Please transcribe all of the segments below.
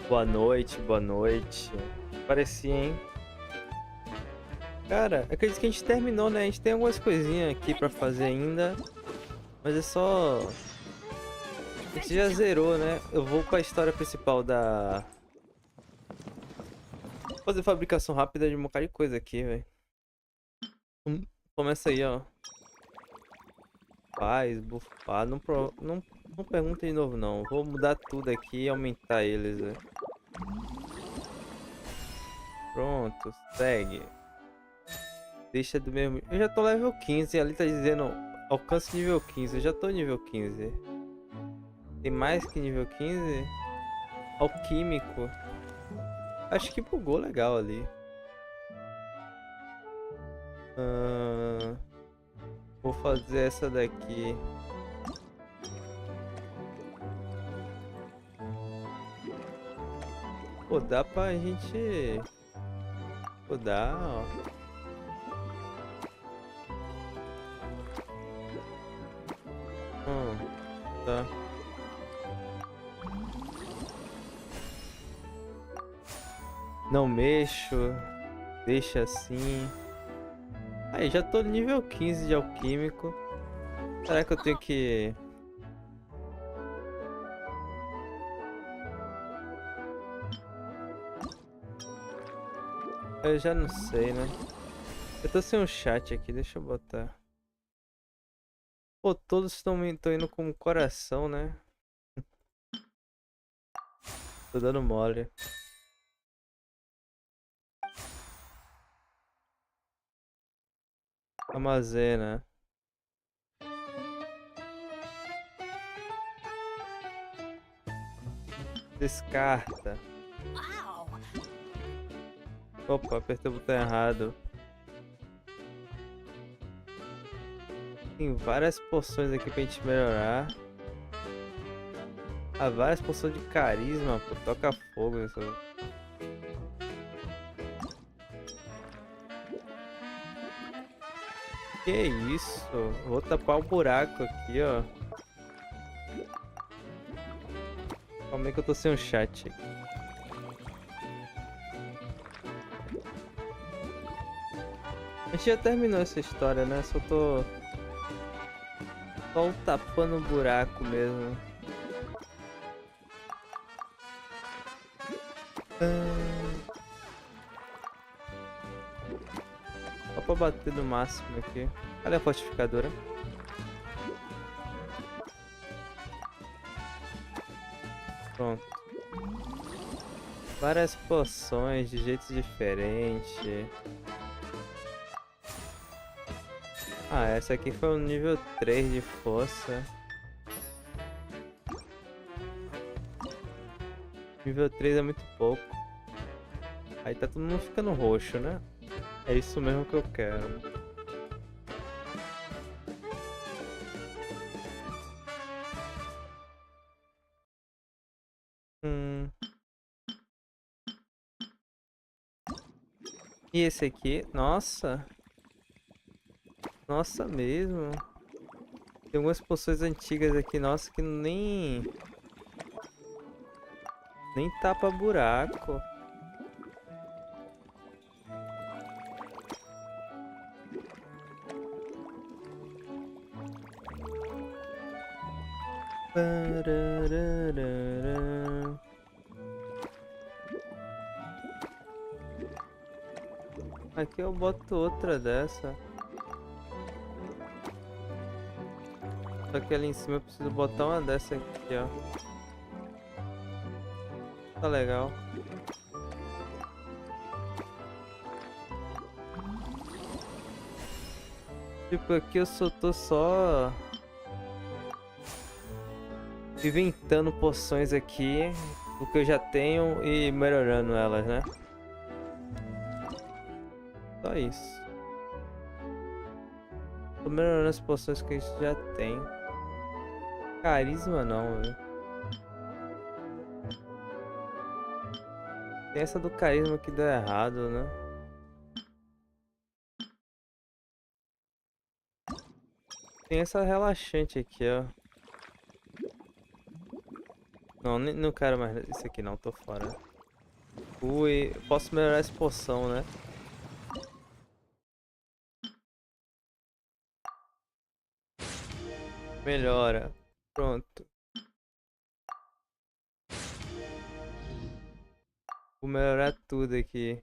Boa noite, boa noite. Parecia, hein? Cara, acredito que a gente terminou, né? A gente tem algumas coisinhas aqui pra fazer ainda. Mas é só... A gente já zerou, né? Eu vou pra história principal da... Vou fazer fabricação rápida de um bocado de coisa aqui, velho. Começa aí, ó. Faz, bufar. Não pergunta de novo, não. Vou mudar tudo aqui e aumentar eles, velho. Pronto, segue. Deixa do mesmo... Eu já tô level 15, ali tá dizendo alcance nível 15, eu já tô nível 15. Tem mais que nível 15? Alquímico. Acho que bugou legal ali. Vou fazer essa daqui. Pô, dá pra gente... Pô, dá, ó. Tá. Não mexo. Deixa assim. Aí, já tô no nível 15 de alquímico. Será que eu tenho que... Eu já não sei, né? Eu tô sem um chat aqui, deixa eu botar. Pô, todos estão indo como coração, né? Tô dando mole. Armazena. Descarta. Opa, apertei o botão errado. Tem várias poções aqui pra gente melhorar. Ah, várias poções de carisma, pô. Toca fogo isso. Que isso? Vou tapar o buraco aqui, ó. Calma aí que eu tô sem um chat. A gente já terminou essa história, né? Só tô... Só tapando o buraco mesmo. Só pra bater no máximo aqui. Cadê a fortificadora? Pronto. Várias poções de jeitos diferentes. Ah, essa aqui foi um nível 3 de força. Nível 3 é muito pouco. Aí tá todo mundo ficando roxo, né? É isso mesmo que eu quero. E esse aqui? Nossa! Nossa mesmo! Tem algumas poções antigas aqui, nossa, que nem tapa buraco. Aqui eu boto outra dessa. Só que ali em cima eu preciso botar uma dessa aqui, ó. Tá legal. Tipo, aqui eu só tô só inventando poções aqui, o que eu já tenho e melhorando elas, né? Só isso. Tô melhorando as poções que a gente já tem. Carisma não, velho. Tem essa do carisma que deu errado, né? Tem essa relaxante aqui, ó. Não, não quero mais isso aqui não, tô fora. Ui, posso melhorar essa poção, né? Melhora. Pronto. Vou melhorar tudo aqui.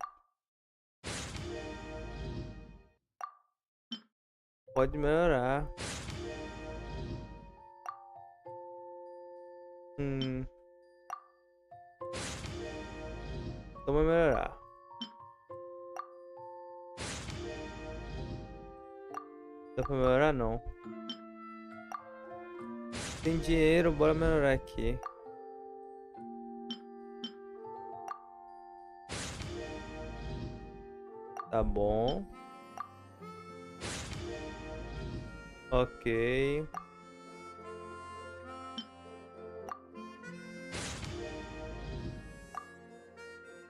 Pode melhorar. Então vai melhorar. Dá pra melhorar não. Tem dinheiro, bora melhorar aqui. Tá bom. Ok.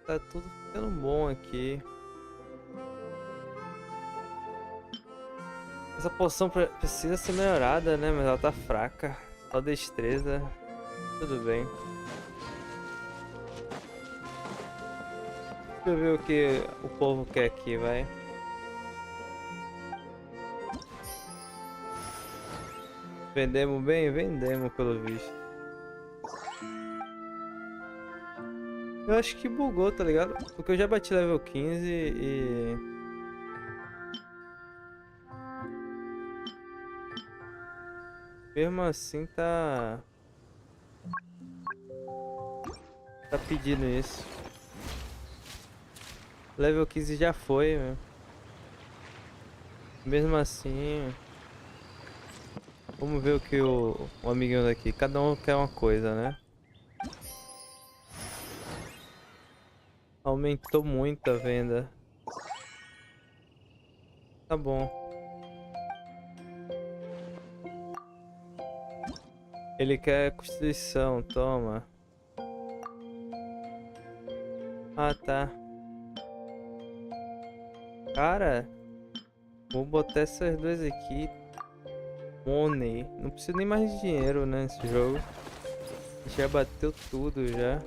Tá tudo ficando bom aqui. Essa poção precisa ser melhorada, né? Mas ela tá fraca. Só destreza. Tudo bem. Deixa eu ver o que o povo quer aqui, vai. Vendemos bem? Vendemos, pelo visto. Eu acho que bugou, tá ligado? Porque eu já bati level 15 e... mesmo assim tá pedindo isso. Level 15 já foi, né? Mesmo assim... Vamos ver o que o amiguinho daqui... Cada um quer uma coisa, né? Aumentou muito a venda. Tá bom. Ele quer constituição, toma. Ah, tá. Cara, vou botar essas duas aqui. Money. Não preciso nem mais de dinheiro, né, nesse jogo. Já bateu tudo já.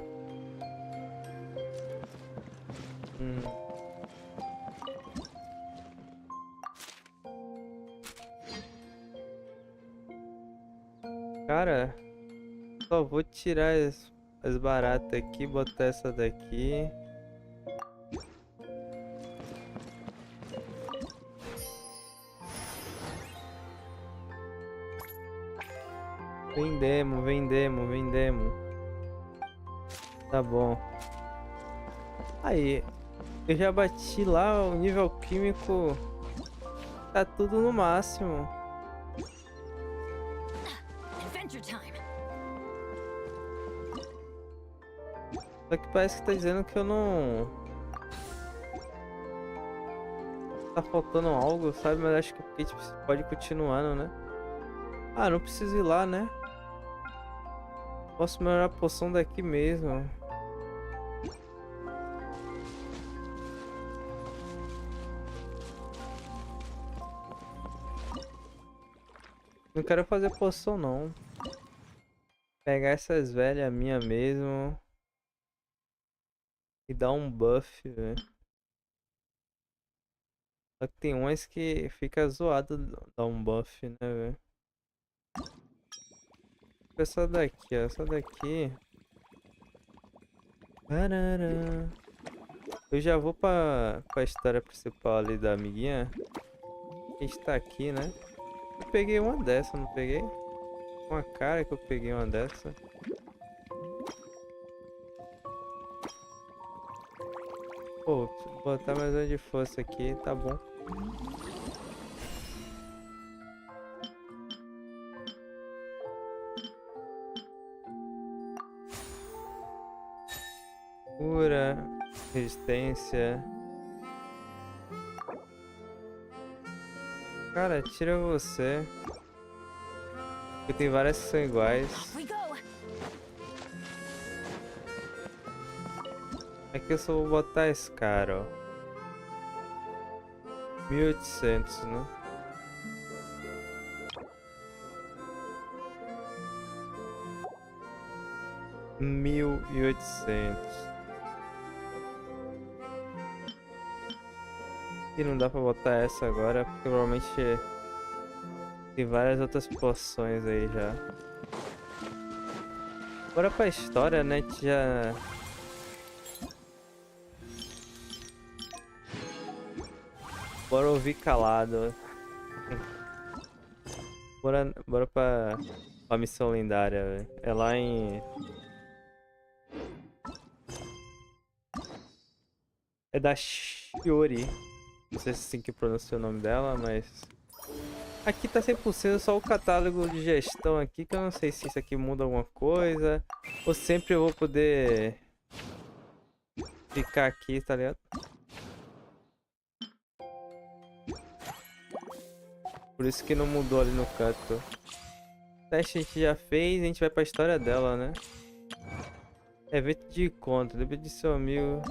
Cara, só vou tirar as baratas aqui, botar essa daqui. Vendemos, vendemos, vendemos. Tá bom. Aí, eu já bati lá o nível alquímico. Tá tudo no máximo. Só que parece que tá dizendo que eu não... Tá faltando algo, sabe? Mas acho que porque tipo, você pode continuando, né? Ah, não preciso ir lá, né? Posso melhorar a poção daqui mesmo. Não quero fazer poção, não. Pegar essas velhas minha mesmo. E dar um buff, velho. Só que tem umas que fica zoado dar um buff, né, velho? Essa daqui, ó. Essa daqui. Parará. Eu já vou pra história principal ali da amiguinha. A gente tá aqui, né? Eu peguei uma dessa, não peguei? Uma cara que eu peguei uma dessa. Pô, vou botar mais onde fosse aqui, tá bom. Cura, resistência. Cara, tira você. Porque tem várias que são iguais. Aqui eu só vou botar esse cara, ó. 1800, né? 1800. E não dá pra botar essa agora, porque provavelmente tem várias outras poções aí já. Bora pra história, né? Que já... Bora ouvir calado. Bora pra missão lendária, velho. É lá em... É da Shiori. Não sei se é assim que pronuncia o nome dela, mas... Aqui tá 100% só o catálogo de gestão aqui, que eu não sei se isso aqui muda alguma coisa. Ou sempre eu vou poder... ficar aqui, tá ligado? Por isso que não mudou ali no canto. O teste a gente já fez, a gente vai pra história dela, né? Evento de encontro, depende de seu amigo.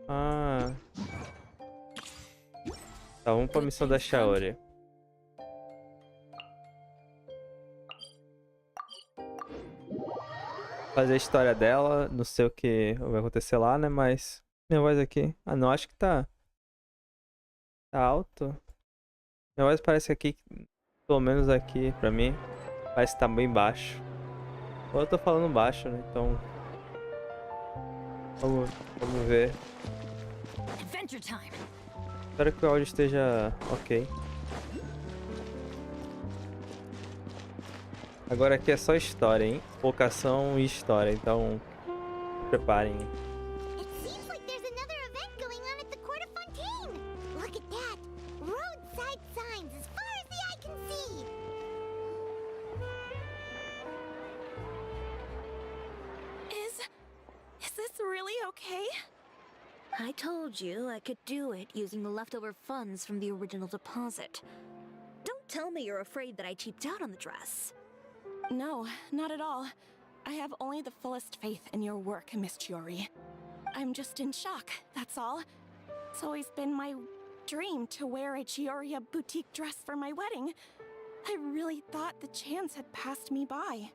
Ah. Tá, vamos pra missão da Shiori. Fazer a história dela, não sei o que vai acontecer lá, né? Mas... Minha voz aqui... Ah, não, acho que tá... Tá alto. Minha voz parece aqui, pelo menos aqui, pra mim, parece que tá bem baixo. Ou eu tô falando baixo, né? Então... Vamos ver. Espero que o áudio esteja ok. Agora aqui é só história, hein? Focação e história, então... Preparem. I told you I could do it using the leftover funds from the original deposit. Don't tell me you're afraid that I cheaped out on the dress. No, not at all. I have only the fullest faith in your work, Miss Chiori. I'm just in shock, that's all. It's always been my dream to wear a Chioria boutique dress for my wedding. I really thought the chance had passed me by.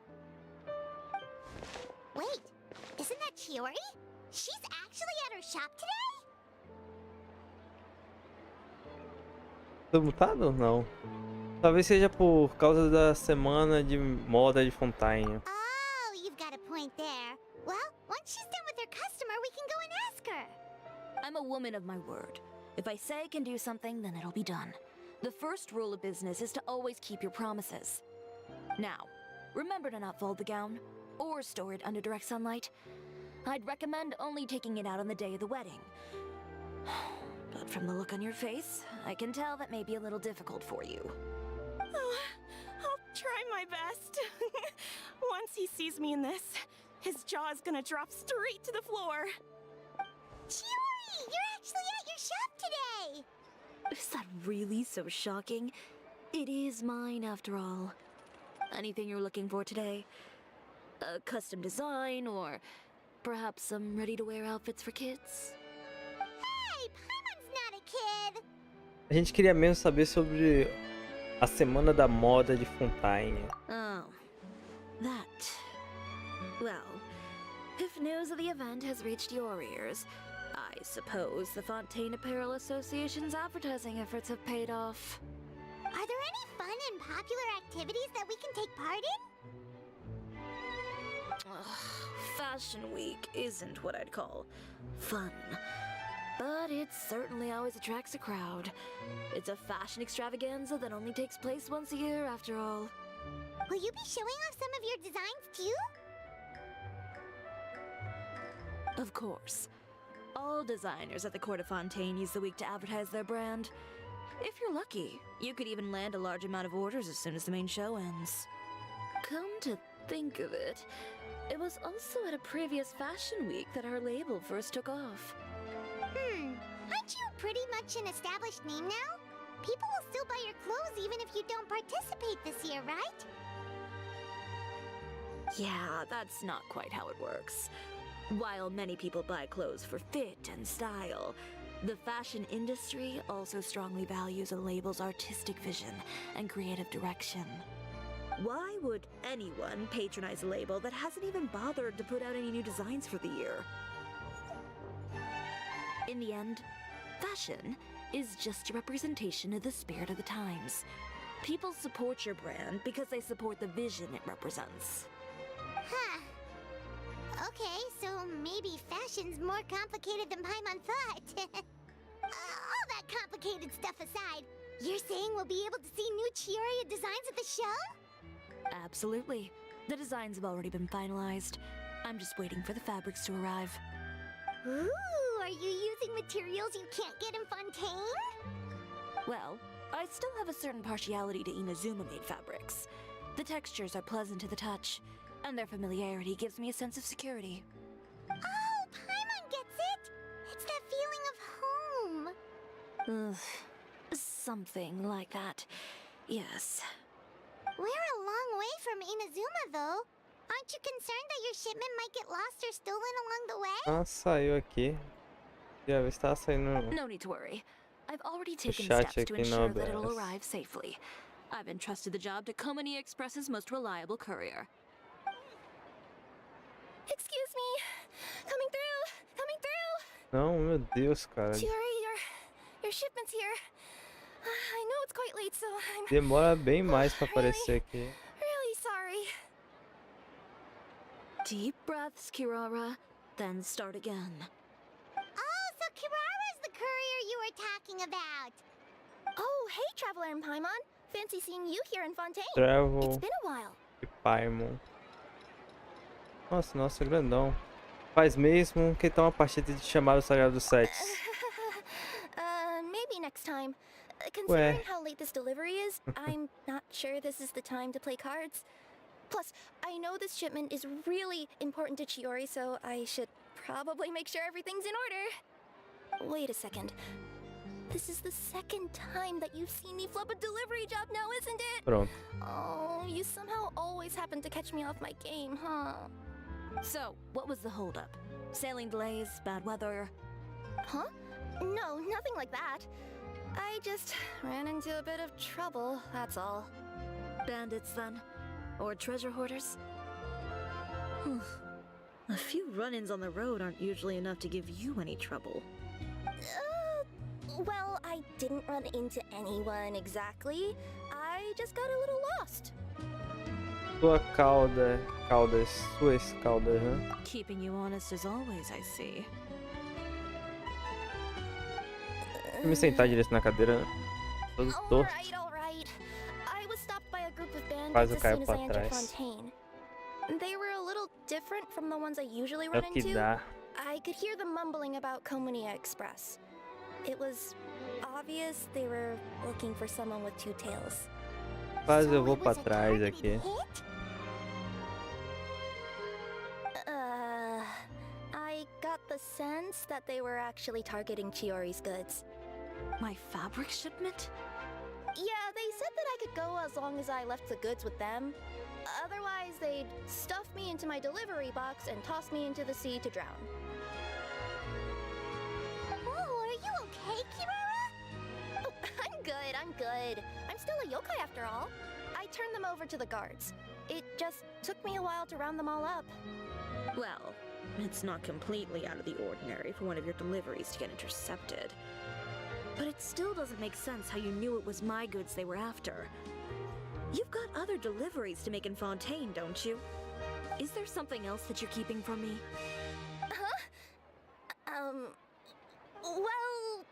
Wait, isn't that Chiori? She's actually at her shop today? Tô mutado? Não. Talvez seja por causa da semana de moda de Fontaine. Oh, you've got a point there. Well, once she's done with her customer, we can go and ask her. I'm a woman of my word. If I say I can do something, then it'll be done. The first rule of business is to always keep your promises. Now, remember to not fold the gown, or store it under direct sunlight. I'd recommend only taking it out on the day of the wedding. But from the look on your face, I can tell that may be a little difficult for you. Oh, I'll try my best. Once he sees me in this, his jaw is gonna drop straight to the floor. Chiori, you're actually at your shop today! Is that really so shocking? It is mine, after all. Anything you're looking for today? A custom design, or perhaps some ready-to-wear outfits for kids? Hey, Paimon's not a kid! A gente queria mesmo saber sobre a semana da moda de Fontaine. Oh, that. Well, if news of the event has reached your ears, I suppose the Fontaine Apparel Association's advertising efforts have paid off. Are there any fun and popular activities that we can take part in? Fashion Week isn't what I'd call fun, but it certainly always attracts a crowd. It's a fashion extravaganza that only takes place once a year, after all. Will you be showing off some of your designs too? Of course. All designers at the Court of Fontaine use the week to advertise their brand. If you're lucky, you could even land a large amount of orders as soon as the main show ends. Come to think of it, it was also at a previous fashion week that our label first took off. Aren't you pretty much an established name now? People will still buy your clothes even if you don't participate this year, right? Yeah, that's not quite how it works. While many people buy clothes for fit and style, the fashion industry also strongly values a label's artistic vision and creative direction. Why would anyone patronize a label that hasn't even bothered to put out any new designs for the year? In the end, fashion is just a representation of the spirit of the times. People support your brand because they support the vision it represents. Huh. Okay, so maybe fashion's more complicated than Paimon thought. All that complicated stuff aside, you're saying we'll be able to see new Chiyoria designs at the show? Absolutely. The designs have already been finalized. I'm just waiting for the fabrics to arrive. Ooh, are you using materials you can't get in Fontaine? Well, I still have a certain partiality to Inazuma-made fabrics. The textures are pleasant to the touch, and their familiarity gives me a sense of security. Oh, Paimon gets it! It's that feeling of home. Ugh. Something like that. Yes. We're a long way from Inazuma, though. Aren't you concerned that your shipment might get lost or stolen along the way? Ah, saiu aqui. Já ver se tá saindo No need to worry. I've already taken chat steps to aqui no ensure that it'll OBS. arrive safely. I've entrusted the job to Komani Express's most reliable courier. Excuse me. Coming through. Coming through. Não, meu Deus, cara. Chiori, your shipment's here. I know it's quite late, so I'm Demora bem mais pra aparecer aqui. really sorry. Deep breaths, Kirara, then start again. Oh, so Kirara's the courier you were talking about. Oh, hey, Traveler and Paimon. Fancy seeing you here in Fontaine. It's Travel been a while. e Paimon. Nossa, grandão. Faz mesmo que tá uma partida de chamado sagrado dos Sete. Maybe next time. Considering how late this delivery is, I'm not sure this is the time to play cards. Plus, I know this shipment is really important to Chiori, so I should probably make sure everything's in order. Wait a second. This is the second time that you've seen me flub a delivery job now, isn't it? Pronto. Oh, you somehow always happen to catch me off my game, huh? So, what was the holdup? Sailing delays, bad weather? Huh? No, nothing like that. I just ran into a bit of trouble, that's all. Bandits, then? Or treasure hoarders? A few run-ins on the road aren't usually enough to give you any trouble. Well, I didn't run into anyone exactly. I just got a little lost. Sua suas caudas, né? Keeping you honest as always, I see. Deixa eu me sentar direito na cadeira, né? Todo torto. Alright. I was stopped by a group of bandits Quase as caiu soon as pra I entered trás. Fontaine. They were a little different from the ones I usually É run o que into. dá. I could hear them mumbling about Komani Express. It was obvious they were looking for someone with two tails. Quase eu So vou it pra was a trás targeted aqui. hit? I got the sense that they were actually targeting Chiori's goods. My fabric shipment? Yeah, they said that I could go as long as I left the goods with them. Otherwise, they'd stuff me into my delivery box and toss me into the sea to drown. Oh, are you okay, Kirara? Oh, I'm good. I'm still a yokai after all. I turned them over to the guards. It just took me a while to round them all up. Well, it's not completely out of the ordinary for one of your deliveries to get intercepted. But it still doesn't make sense how you knew it was my goods they were after. You've got other deliveries to make in Fontaine, don't you? Is there something else that you're keeping from me? Well...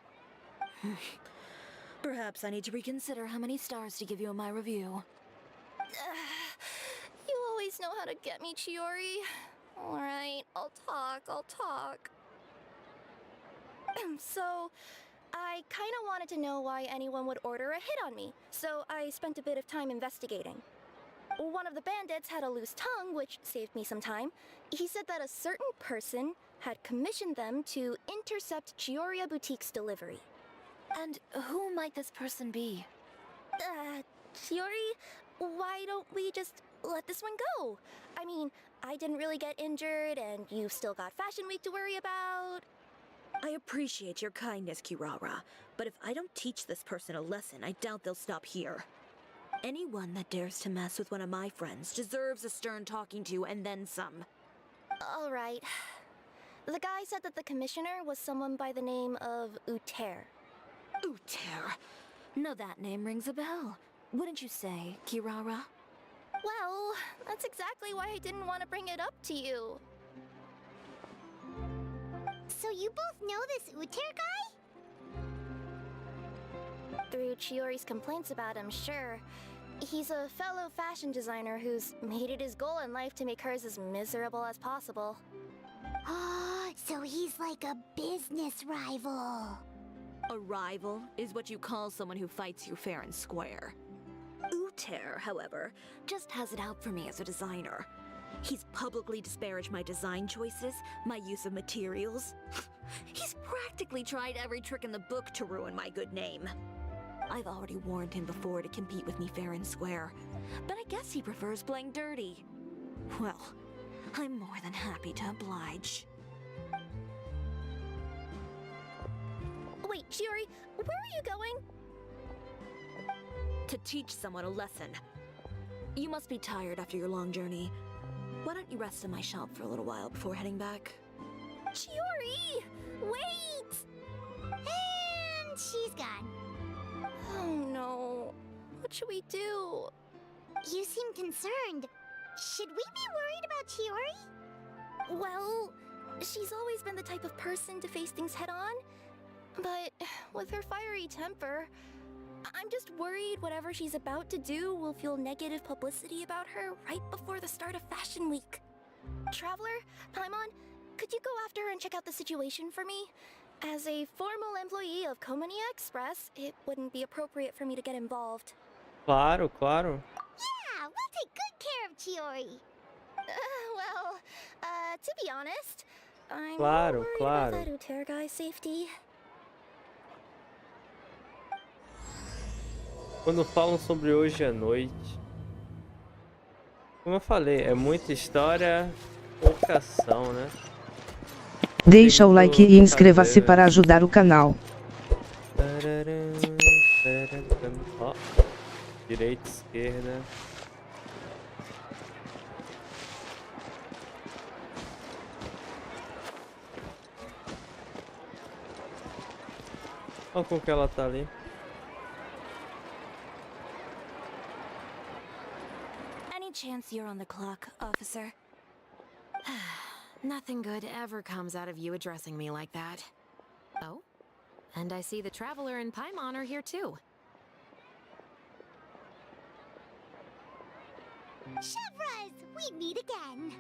Perhaps I need to reconsider how many stars to give you in my review. You always know how to get me, Chiori. Alright, I'll talk. So, I kinda wanted to know why anyone would order a hit on me, so I spent a bit of time investigating. One of the bandits had a loose tongue, which saved me some time. He said that a certain person had commissioned them to intercept Chioria Boutique's delivery. And who might this person be? Chiori, why don't we just let this one go? I mean, I didn't really get injured, and you've still got Fashion Week to worry about. I appreciate your kindness, Kirara, but if I don't teach this person a lesson, I doubt they'll stop here. Anyone that dares to mess with one of my friends deserves a stern talking to and then some. All right. The guy said that the commissioner was someone by the name of Uter. Uter. Now that name rings a bell. Wouldn't you say, Kirara? Well, that's exactly why I didn't want to bring it up to you. So you both know this Uter guy? Through Chiori's complaints about him, sure. He's a fellow fashion designer who's made it his goal in life to make hers as miserable as possible. Oh, so he's like a business rival. A rival is what you call someone who fights you fair and square. Uter, however, just has it out for me as a designer. He's publicly disparaged my design choices, my use of materials. He's practically tried every trick in the book to ruin my good name. I've already warned him before to compete with me fair and square, but I guess he prefers playing dirty. Well, I'm more than happy to oblige. Wait, Chiori, where are you going? To teach someone a lesson. You must be tired after your long journey. Why don't you rest in my shop for a little while before heading back? Chiori! Wait! And she's gone. Oh no. What should we do? You seem concerned. Should we be worried about Chiori? Well, she's always been the type of person to face things head on. But with her fiery temper, I'm just worried whatever she's about to do will feel negative publicity about her right before the start of Fashion Week. Traveler, Paimon, could you go after her and check out the situation for me? As a formal employee of Komonia Express, it wouldn't be appropriate for me to get involved. Claro, claro. Yeah, we'll take good care of Chiori. To be honest, I'm Claro, more worried claro. about that Uter guy's safety. Quando falam sobre hoje à noite. Como eu falei, é muita história, pouca ação, né? Deixa o like e inscreva-se para ajudar o canal. Ó, direita, esquerda. Olha como que ela tá ali. Any chance you're on the clock, officer? Nothing good ever comes out of you addressing me like that. Oh? And I see the Traveler and Paimon are here too. Chevras, we meet again.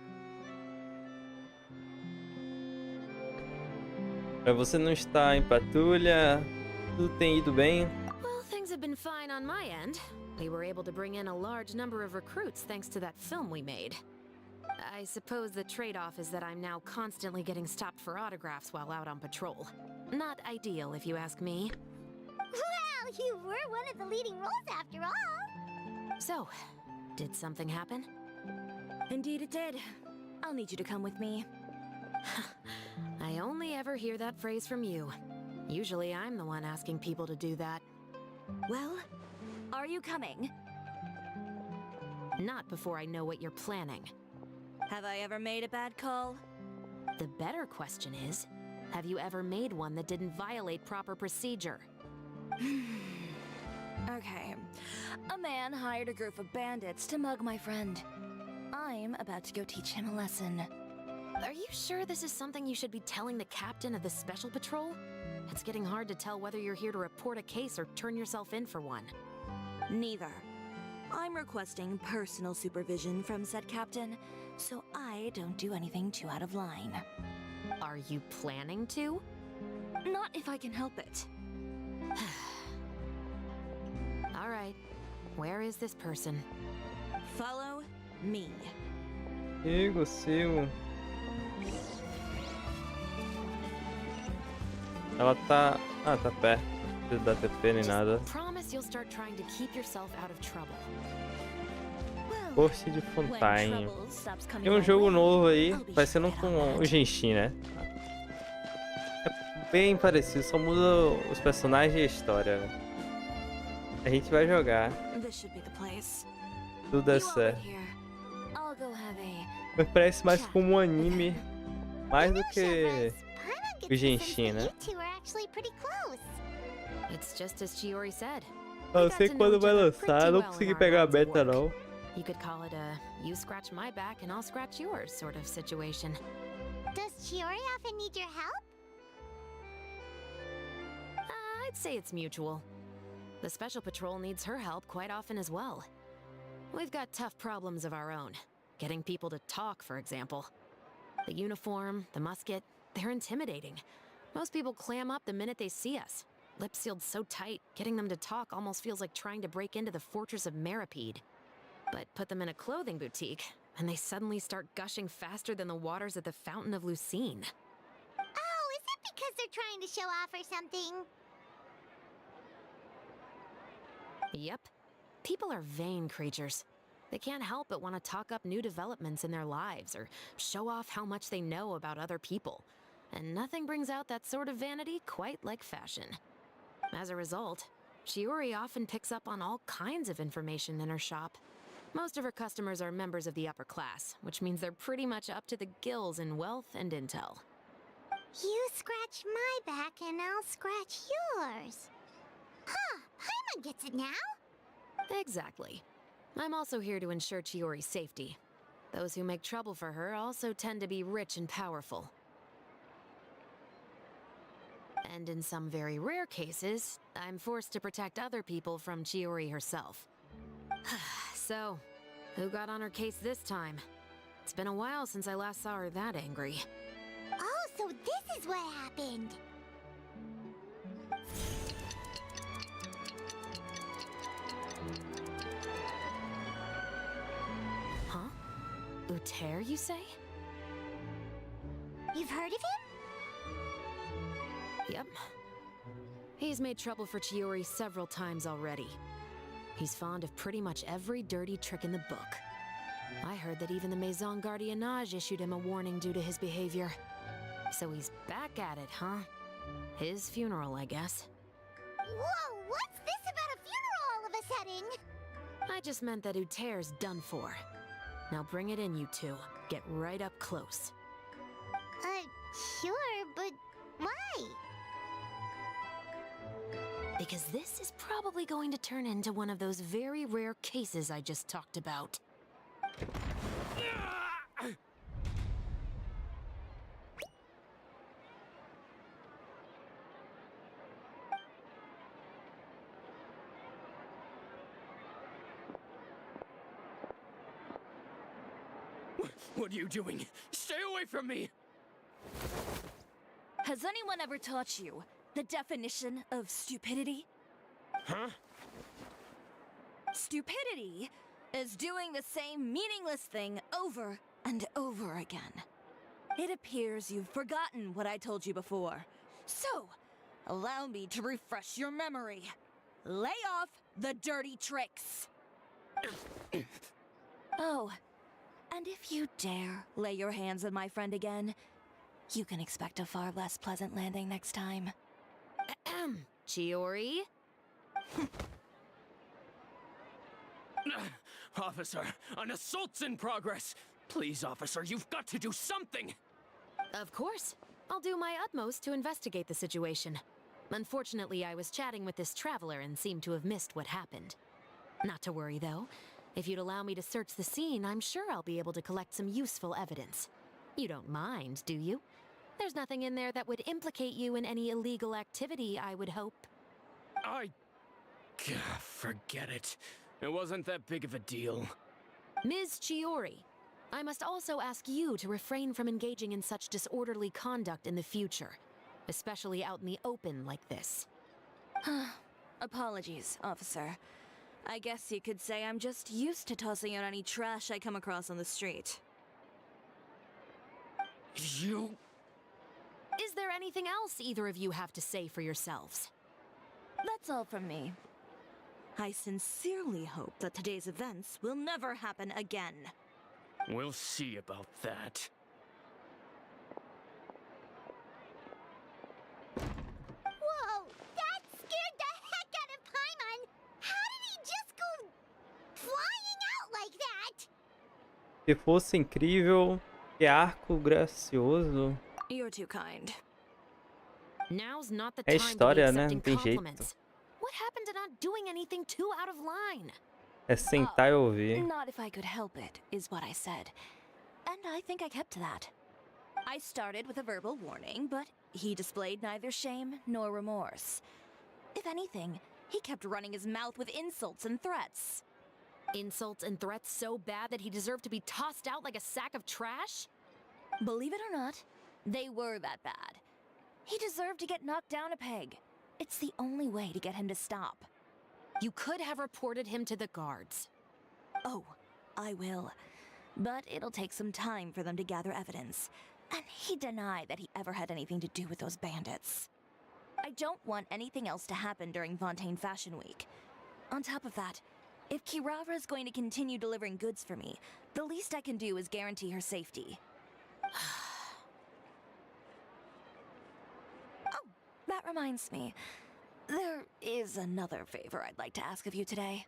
Pra você não estar em patrulha, tudo tem ido bem. Well, things have been fine on my end. We were able to bring in a large number of recruits thanks to that film we made. I suppose the trade-off is that I'm now constantly getting stopped for autographs while out on patrol. Not ideal, if you ask me. Well, you were one of the leading roles after all. So, did something happen? Indeed it did. I'll need you to come with me. I only ever hear that phrase from you. Usually I'm the one asking people to do that. Well, are you coming? Not before I know what you're planning. Have I ever made a bad call? The better question is, have you ever made one that didn't violate proper procedure? Okay. A man hired a group of bandits to mug my friend. I'm about to go teach him a lesson. Are you sure this is something you should be telling the captain of the special patrol? It's getting hard to tell whether you're here to report a case or turn yourself in for one. Neither. I'm requesting personal supervision from said captain, so I don't do anything too out of line. Are you planning to? Not if I can help it. All right. Where is this person? Follow me. Sigo, sigo. Ela tá... Ah, tá perto. Não precisa dar TP nem nada. Promise you'll start trying to keep yourself out of trouble. Corte de Fontaine. Tem um jogo novo aí, parecendo com o Genshin, né? É bem parecido, só muda os personagens e a história. A gente vai jogar. This should be the place. Tudo dá You all wait certo. here. I'll go have a Mas parece mais como um anime. Mais do que Paimon gets o the sense Genshin, that né? you two are actually pretty close. It's just as Chiori said. Eu We não sei got to know quando each vai other lançar. pretty Eu não well in consegui our pegar a lines of beta, work. não. You could call it a you scratch my back and I'll scratch yours sort of situation. Does Chiori often need your help? I'd say it's mutual. The Special Patrol needs her help quite often as well. We've got tough problems of our own. Getting people to talk, for example. The uniform, the musket, they're intimidating. Most people clam up the minute they see us. Lips sealed so tight, getting them to talk almost feels like trying to break into the fortress of Maripede. But put them in a clothing boutique, and they suddenly start gushing faster than the waters at the Fountain of Lucine. Oh, is it because they're trying to show off or something? Yep. People are vain creatures. They can't help but want to talk up new developments in their lives or show off how much they know about other people. And nothing brings out that sort of vanity quite like fashion. As a result, Shiori often picks up on all kinds of information in her shop. Most of her customers are members of the upper class, which means they're pretty much up to the gills in wealth and intel. You scratch my back and I'll scratch yours. Huh, Paimon gets it now? Exactly. I'm also here to ensure Chiori's safety. Those who make trouble for her also tend to be rich and powerful. And in some very rare cases, I'm forced to protect other people from Chiori herself. So, who got on her case this time? It's been a while since I last saw her that angry. Oh, so this is what happened. Huh? Uter, you say? You've heard of him? Yep. He's made trouble for Chiori several times already. He's fond of pretty much every dirty trick in the book. I heard that even the Maison Gardiennage issued him a warning due to his behavior. So he's back at it, huh? His funeral, I guess. Whoa, what's this about a funeral all of a sudden? I just meant that Uter's done for. Now bring it in, you two. Get right up close. Sure, but why? Because this is probably going to turn into one of those very rare cases I just talked about. What are you doing? Stay away from me! Has anyone ever taught you the definition of stupidity? Huh? Stupidity is doing the same meaningless thing over and over again. It appears you've forgotten what I told you before. So, allow me to refresh your memory. Lay off the dirty tricks. Oh, and if you dare lay your hands on my friend again, you can expect a far less pleasant landing next time. Ahem. Chiori? Officer, an assault's in progress! Please, officer, you've got to do something! Of course. I'll do my utmost to investigate the situation. Unfortunately, I was chatting with this traveler and seemed to have missed what happened. Not to worry, though. If you'd allow me to search the scene, I'm sure I'll be able to collect some useful evidence. You don't mind, do you? There's nothing in there that would implicate you in any illegal activity, I would hope. Forget it. It wasn't that big of a deal. Ms. Chiori, I must also ask you to refrain from engaging in such disorderly conduct in the future, especially out in the open like this. Apologies, officer. I guess you could say I'm just used to tossing out any trash I come across on the street. You... Is there anything else either of you have to say for yourselves? That's all from me. I sincerely hope that today's events will never happen again. We'll see about that. Whoa, that scared the heck out of Paimon! Se fosse incrível, que arco gracioso. You're too kind. Now's not the É time to be história, né? accepting Não tem jeito. compliments. What happened to not doing anything too out of line? É sentar e ouvir. Not if I could help it, is what I said. And I think I kept to that. I started with a verbal warning, but he displayed neither shame nor remorse. If anything, he kept running his mouth with insults and threats. Insults and threats so bad that he deserved to be tossed out like a sack of trash? Believe it or not, they were that bad. He deserved to get knocked down a peg. It's the only way to get him to stop. You could have reported him to the guards. Oh, I will. But it'll take some time for them to gather evidence. And he denied that he ever had anything to do with those bandits. I don't want anything else to happen during Fontaine Fashion Week. On top of that, if Kirara is going to continue delivering goods for me, the least I can do is guarantee her safety. Oh, that reminds me. There is another favor I'd like to ask of you today.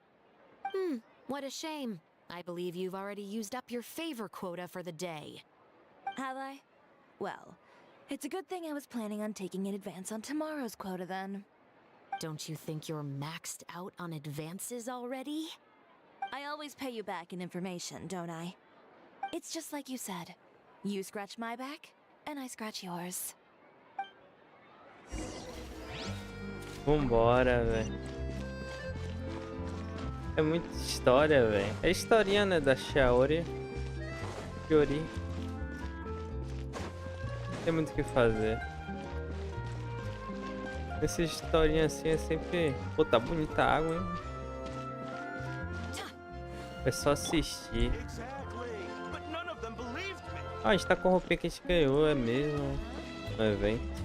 What a shame. I believe you've already used up your favor quota for the day. Have I? Well, it's a good thing I was planning on taking an advance on tomorrow's quota then. Don't you think you're maxed out on advances already? I always pay you back in information, don't I? It's just like you said. You scratch my back, and I scratch yours. Vambora, velho. É muita história, velho. É historinha, né, da Shiori. Tem muito o que fazer. Essa historinha assim é sempre... Pô, tá bonita a água, hein? É só assistir. Ah, a gente tá com a roupinha que a gente ganhou, é mesmo. No evento.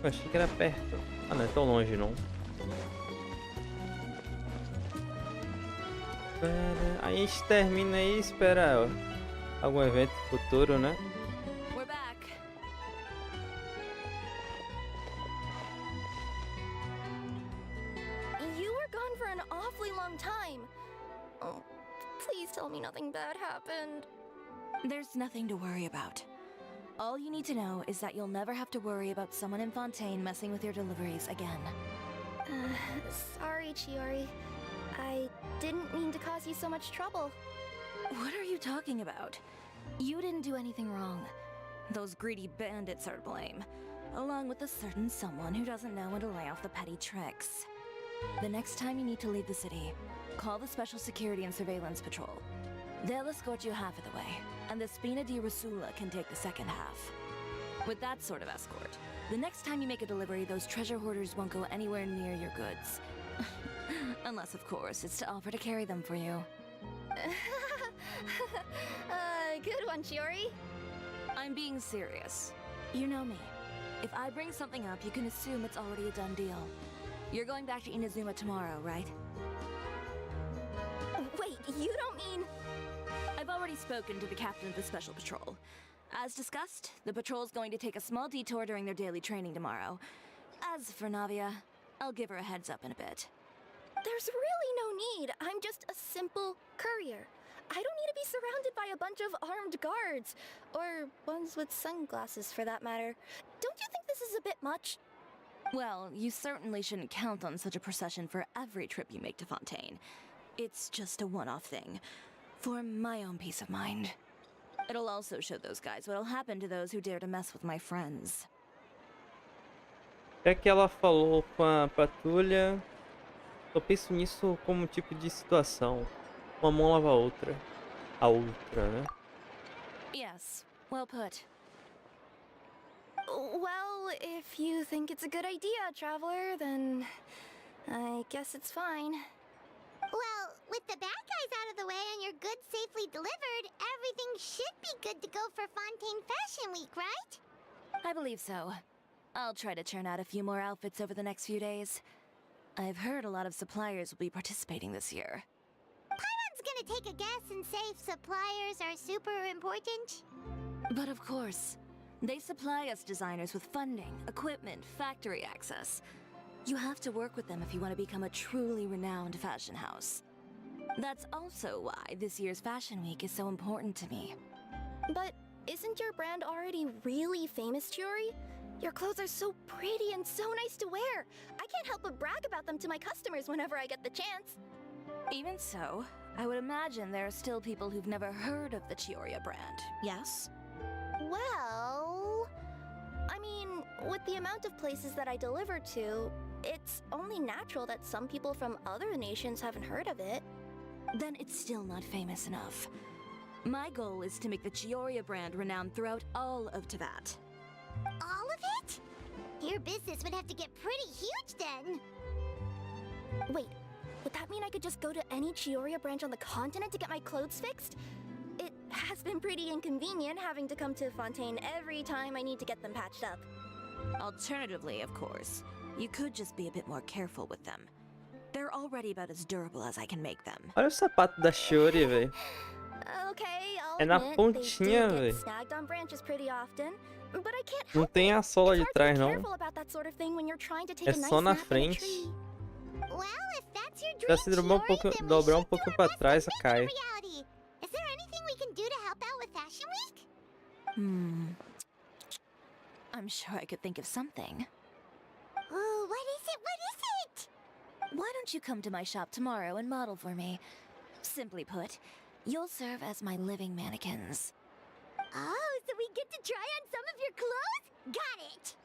Eu achei que era perto. Ah, não é tão longe, não. Aí a gente termina aí e espera algum evento futuro, né? We're back. You were gone for an awfully long time. Oh, please tell me nothing bad happened. There's nothing to worry about. All you need to know is that you'll never have to worry about someone in Fontaine messing with your deliveries again. Sorry, Chiori. I didn't mean to cause you so much trouble. What are you talking about? You didn't do anything wrong. Those greedy bandits are to blame, along with a certain someone who doesn't know when to lay off the petty tricks. The next time you need to leave the city, call the Special Security and Surveillance Patrol. They'll escort you half of the way, and the Spina di Rasula can take the second half. With that sort of escort, the next time you make a delivery, those treasure hoarders won't go anywhere near your goods. Unless, of course, it's to offer to carry them for you. Good one, Chiori. I'm being serious. You know me. If I bring something up, you can assume it's already a done deal. You're going back to Inazuma tomorrow, right? Wait, you don't mean... I've already spoken to the captain of the Special Patrol. As discussed, the patrol's going to take a small detour during their daily training tomorrow. As for Navia, I'll give her a heads up in a bit. There's really no need. I'm just a simple courier. I don't need to be surrounded by a bunch of armed guards. Or ones with sunglasses, for that matter. Don't you think this is a bit much? Well, you certainly shouldn't count on such a procession for every trip you make to Fontaine. It's just a one-off thing, for my own peace of mind. It'll also show those guys what'll happen to those who dare to mess with my friends. Já que ela falou com a patrulha, eu penso nisso como um tipo de situação. Uma mão lava a outra. A outra, né? Yes, well put. Well, if you think it's a good idea, Traveler, then I guess it's fine. Well, with the bad guys out of the way and your goods safely delivered, everything should be good to go for Fontaine Fashion Week, right? I believe so. I'll try to churn out a few more outfits over the next few days. I've heard a lot of suppliers will be participating this year. Paimon's gonna take a guess and say suppliers are super important. But of course, they supply us designers with funding, equipment, factory access. You have to work with them if you want to become a truly renowned fashion house. That's also why this year's Fashion Week is so important to me. But isn't your brand already really famous, Chiori? Your clothes are so pretty and so nice to wear. I can't help but brag about them to my customers whenever I get the chance. Even so, I would imagine there are still people who've never heard of the Chiori brand, yes? Well, I mean, with the amount of places that I deliver to, it's only natural that some people from other nations haven't heard of it. Then it's still not famous enough. My goal is to make the Chiori brand renowned throughout all of Teyvat. All of it? Your business would have to get pretty huge then. Wait, would that mean I could just go to any Chiori branch on the continent to get my clothes fixed? It has been pretty inconvenient having to come to Fontaine every time I need to get them patched up. Alternatively, of course, you could just be a bit more careful with them. They're already about as durable as I can make them. Olha o sapato da Chiori, velho. Okay, I'll É na admit, pontinha, they do velho. get snagged on branches pretty often, but I can't Não help tem it. a sola de It's hard to trás, be não. careful about that sort of thing when you're trying to take É a nice só na nap in a frente. tree. Well, if that's your Já dream, se dobrar Chiori, pouco, then we dobrar should do pouquinho our pra best to trás, make it a cai. reality. Is there anything we can do to help out with Fashion Week? I'm sure I could think of something. Ooh, what is it? What is it? Why don't you come to my shop tomorrow and model for me? Simply put, you'll serve as my living mannequins. Oh, so we get to try on some of your clothes? Got it!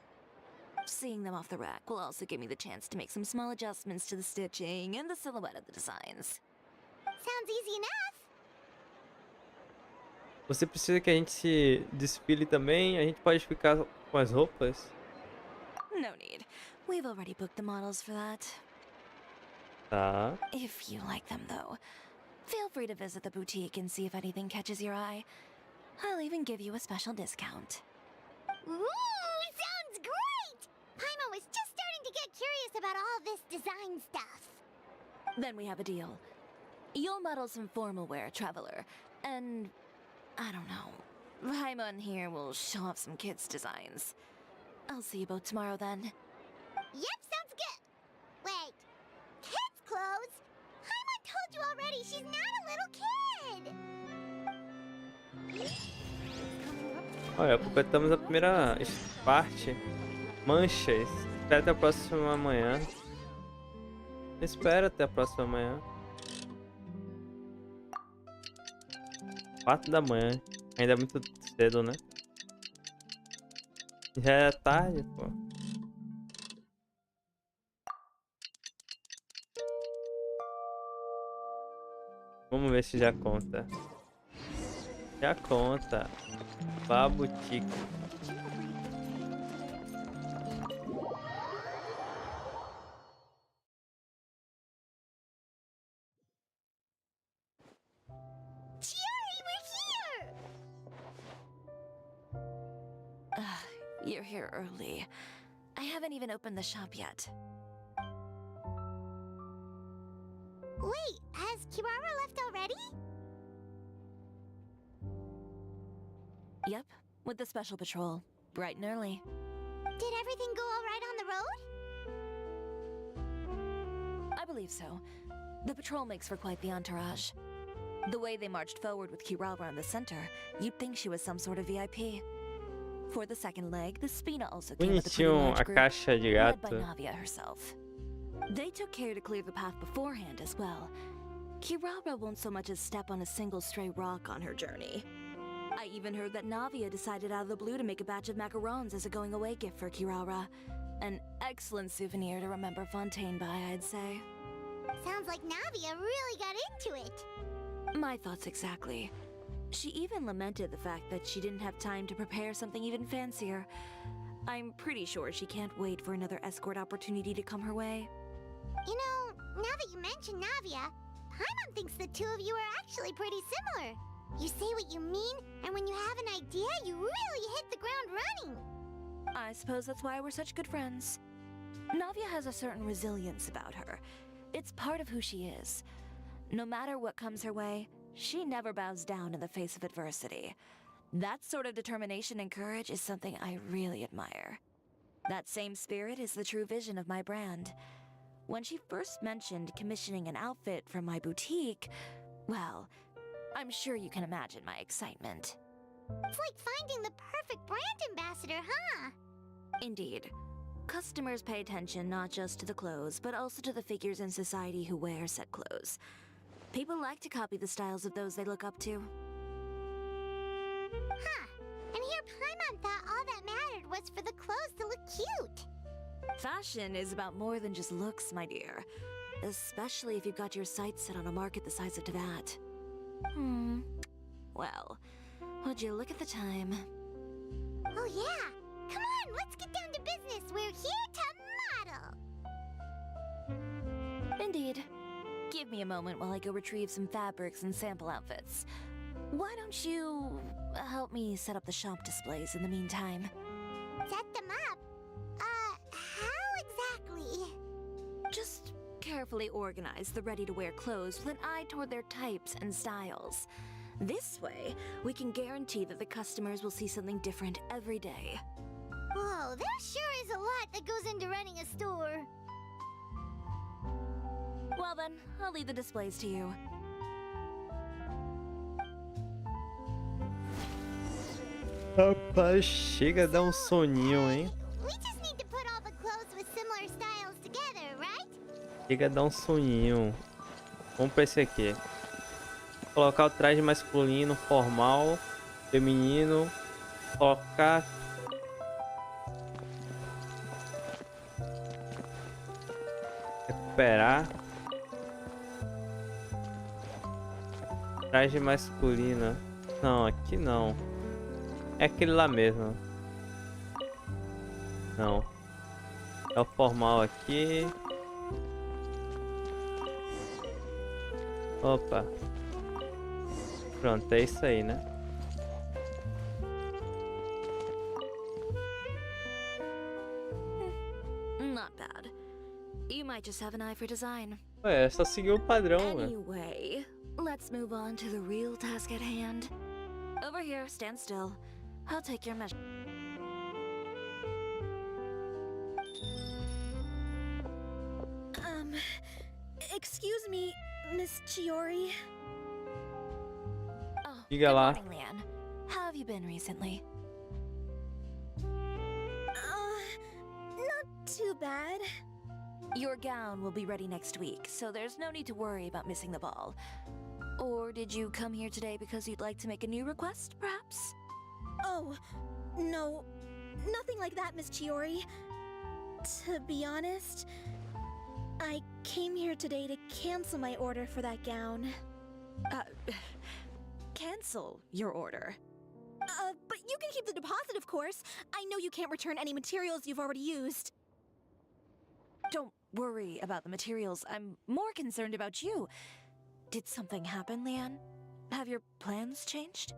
Seeing them off the rack will also give me the chance to make some small adjustments to the stitching and the silhouette of the designs. Sounds easy enough. Você precisa que a gente se despile também? A gente pode ficar com as roupas? No need. We've already booked the models for that. Tá. If you like them, though, feel free to visit the boutique and see if anything catches your eye. I'll even give you a special discount. Ooh, sounds great! Paimon was just starting to get curious about all this design stuff. Then we have a deal. You'll model some formal wear, Traveler, and I don't know. Paimon here will show off some kids' designs. I'll see you both tomorrow then. Yep, sounds good. Wait, kids' clothes? Paimon told you already she's not a little kid. Olha, completamos a primeira parte. Manchas. Espera até a próxima manhã. Espera até a próxima manhã. 4 da manhã. Ainda é muito cedo, né? Já é tarde, pô. Vamos ver se já conta. Já conta. Vá à boutique. Chiori, we're here! You're here early. I haven't even opened the shop yet. Wait, has Kirara left already? Yep, with the special patrol. Bright and early. Did everything go all right on the road? I believe so. The patrol makes for quite the entourage. The way they marched forward with Kirara in the center, you'd think she was some sort of VIP. For the second leg, the Spina also came with a pretty Bonitinho large a group, caixa de led by gato. Navia herself. They took care to clear the path beforehand as well. Kirara won't so much as step on a single stray rock on her journey. I even heard that Navia decided out of the blue to make a batch of macarons as a going-away gift for Kirara. An excellent souvenir to remember Fontaine by, I'd say. Sounds like Navia really got into it. My thoughts exactly. She even lamented the fact that she didn't have time to prepare something even fancier. I'm pretty sure she can't wait for another escort opportunity to come her way. You know, now that you mention Navia, Paimon thinks the two of you are actually pretty similar. You say what you mean, and when you have an idea, you really hit the ground running. I suppose that's why we're such good friends. Navia has a certain resilience about her. It's part of who she is. No matter what comes her way, she never bows down in the face of adversity. That sort of determination and courage is something I really admire. That same spirit is the true vision of my brand. When she first mentioned commissioning an outfit from my boutique, well, I'm sure you can imagine my excitement. It's like finding the perfect brand ambassador, huh? Indeed. Customers pay attention not just to the clothes, but also to the figures in society who wear said clothes. People like to copy the styles of those they look up to. Huh. And here Paimon thought all that mattered was for the clothes to look cute. Fashion is about more than just looks, my dear. Especially if you've got your sights set on a market the size of Teyvat. Well, would you look at the time? Oh yeah! Come on, let's get down to business. We're here to model. Indeed. Give me a moment while I go retrieve some fabrics and sample outfits. Why don't you help me set up the shop displays in the meantime? Set them up? How exactly? Just carefully organize the ready-to-wear clothes with an eye toward their types and styles. This way, we can guarantee that the customers will see something different every day. Whoa, there sure is a lot that goes into running a store. Well then, I'll leave the displays to you. Rapaz, chega a dar um soninho, hein? We just need to put all the clothes with similar styles together, right? Chega a dar um soninho. Vamos pra esse aqui. Colocar o traje masculino, formal, feminino. Colocar... Recuperar. Traje masculino. Não, aqui não. É aquele lá mesmo. Não. É o formal aqui. Opa. Pronto, é isso aí, né? Not bad. You might just have an eye for design. Ué, é só seguir o padrão, velho. Anyway, let's move on to the real task at hand. Over here, stand still. I'll take your measure. Excuse me, Miss Chiori. Oh, Diga good lá. morning, Leanne. How have you been recently? Not too bad. Your gown will be ready next week, so there's no need to worry about missing the ball. Or did you come here today because you'd like to make a new request, perhaps? Oh, no. Nothing like that, Miss Chiori. To be honest, I came here today to cancel my order for that gown. Cancel your order. But you can keep the deposit, of course. I know you can't return any materials you've already used. Don't worry about the materials. I'm more concerned about you. Did something happen, Leanne? Have your plans changed?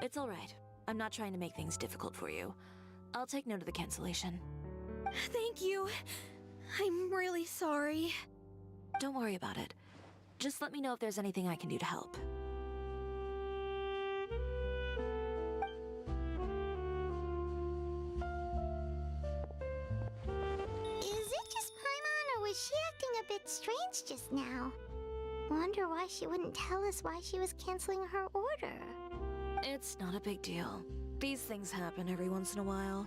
It's all right. I'm not trying to make things difficult for you. I'll take note of the cancellation. Thank you. I'm really sorry. Don't worry about it. Just let me know if there's anything I can do to help. Is it just Paimon, or was she acting a bit strange just now? Wonder why she wouldn't tell us why she was canceling her order. It's not a big deal. These things happen every once in a while.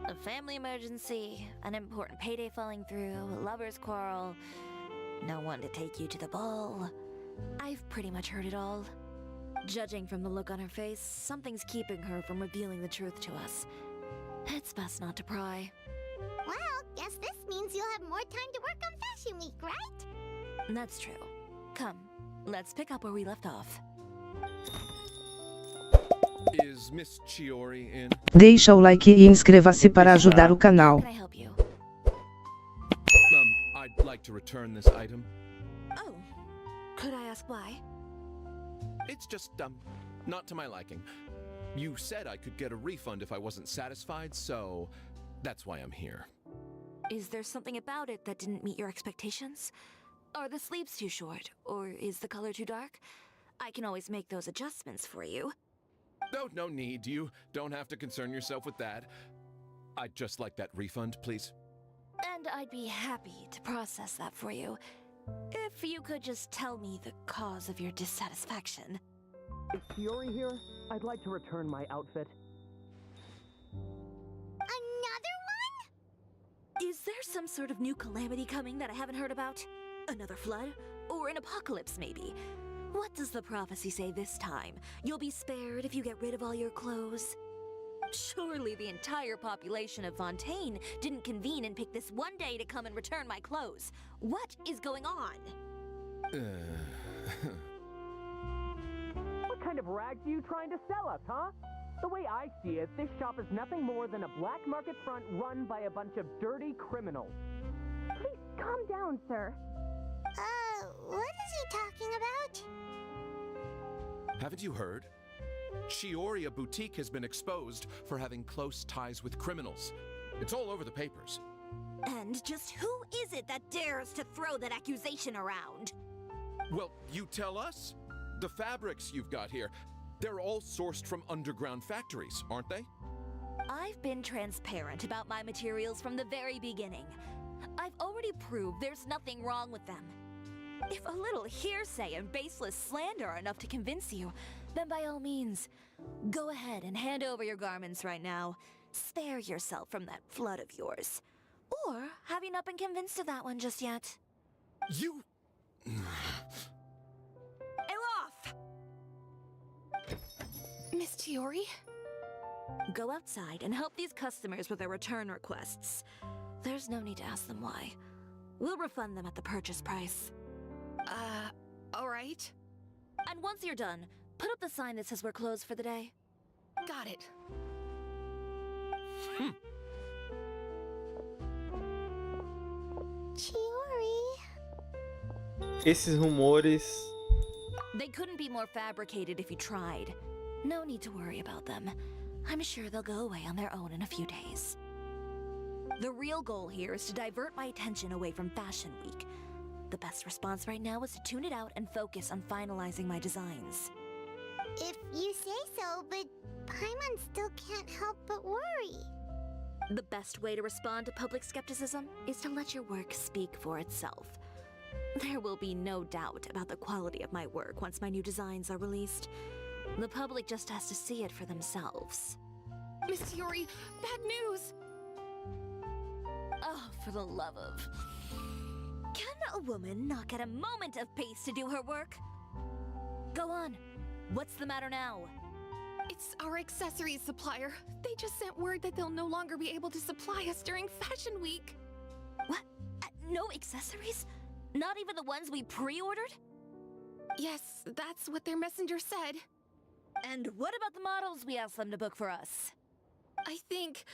A family emergency, an important payday falling through, a lover's quarrel, no one to take you to the ball. I've pretty much heard it all. Judging from the look on her face, something's keeping her from revealing the truth to us. It's best not to pry. Well, guess this means you'll have more time to work on Fashion Week, right? That's true. Come, let's pick up where we left off. Is Miss Chiori in? Deixa o like e inscreva-se para ajudar o canal. Can I help you? I'd like to return this item. Oh, could I ask why? It's just, not to my liking. You said I could get a refund if I wasn't satisfied, so that's why I'm here. Is there something about it that didn't meet your expectations? Are the sleeves too short, or is the color too dark? I can always make those adjustments for you. No need. You don't have to concern yourself with that. I'd just like that refund, please. And I'd be happy to process that for you. If you could just tell me the cause of your dissatisfaction. Is Shiori here? I'd like to return my outfit. Another one? Is there some sort of new calamity coming that I haven't heard about? Another flood? Or an apocalypse, maybe? What does the prophecy say this time? You'll be spared if you get rid of all your clothes? Surely the entire population of Fontaine didn't convene and pick this one day to come and return my clothes. What is going on? What kind of rags are you trying to sell us, huh? The way I see it, this shop is nothing more than a black market front run by a bunch of dirty criminals. Please calm down, sir. What is he talking about? Haven't you heard? Shiori Boutique has been exposed for having close ties with criminals. It's all over the papers. And just who is it that dares to throw that accusation around? Well, you tell us. The fabrics you've got here, they're all sourced from underground factories, aren't they? I've been transparent about my materials from the very beginning. I've already proved there's nothing wrong with them. If a little hearsay and baseless slander are enough to convince you, then by all means, go ahead and hand over your garments right now. Spare yourself from that flood of yours. Or have you not been convinced of that one just yet? You... Elof! Miss Chiori? Go outside and help these customers with their return requests. There's no need to ask them why. We'll refund them at the purchase price. Alright. And once you're done, put up the sign that says we're closed for the day. Got it. Chiori. Esses rumores. They couldn't be more fabricated if you tried. No need to worry about them. I'm sure they'll go away on their own in a few days. The real goal here is to divert my attention away from Fashion Week. The best response right now is to tune it out and focus on finalizing my designs. If you say so, but Paimon still can't help but worry. The best way to respond to public skepticism is to let your work speak for itself. There will be no doubt about the quality of my work once my new designs are released. The public just has to see it for themselves. Miss Chiori, bad news! Oh, for the love of... Can a woman not get a moment of peace to do her work? Go on. What's the matter now? It's our accessories supplier. They just sent word that they'll no longer be able to supply us during Fashion Week. What? No accessories? Not even the ones we pre-ordered? Yes, that's what their messenger said. And what about the models we asked them to book for us? I think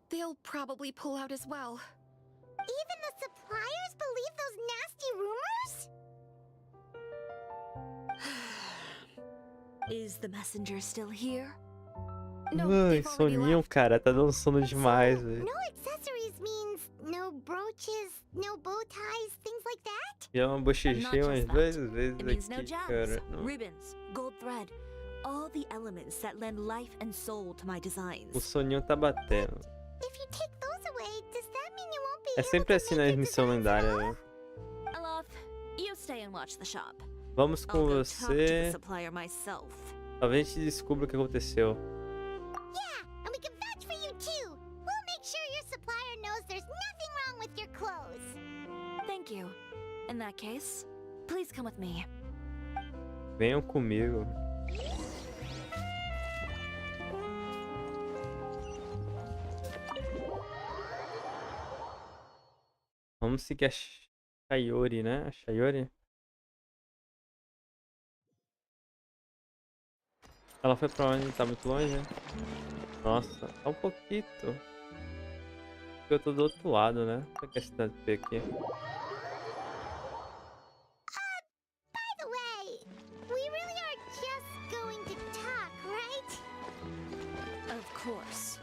they'll probably pull out as well. Even the suppliers believe those nasty rumors? Is the messenger still here? No, Ai, they've already soninho, left. cara. Tá dando sono demais, velho. No accessories means no brooches, no bow ties, things like that? Já uma bochechei Not umas just duas that. vezes It means no aqui, gems, cara. Não. ribbons, gold thread, all the elements that lend life and soul to my O designs. soninho tá batendo. If you take those away, does that mean you won't be É able sempre to assim make nas your missões designs at lendárias, all? né? Alof, you stay and watch the shop. Vamos com I'll go talk to the você. supplier myself. Talvez a gente descubra o que aconteceu. Yeah, and we can vouch for you too. We'll make sure your supplier knows there's nothing wrong with your clothes. Thank you. In that case, please come with me. Venham comigo. Vamos seguir a Shiori, né? A Shiori. Ela foi pra onde? Tá muito longe, né? Nossa, tá um pouquinho. Eu tô do outro lado, né? Será que é a cidade P aqui? By the way, we really are just going to talk, right? Of course.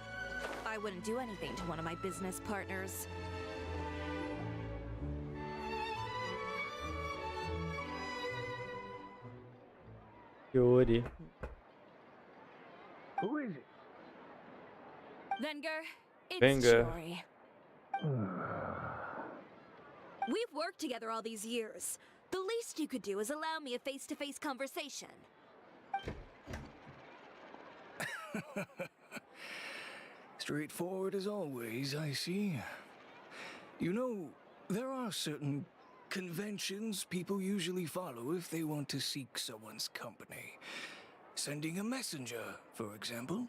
I wouldn't do anything to one of my business partners. Shiori. Who is it? Venger, It's Venga. Chiori. We've worked together all these years. The least you could do is allow me a face-to-face conversation. Straightforward as always, I see. You know, there are certain conventions people usually follow if they want to seek someone's company. Sending a messenger, for example.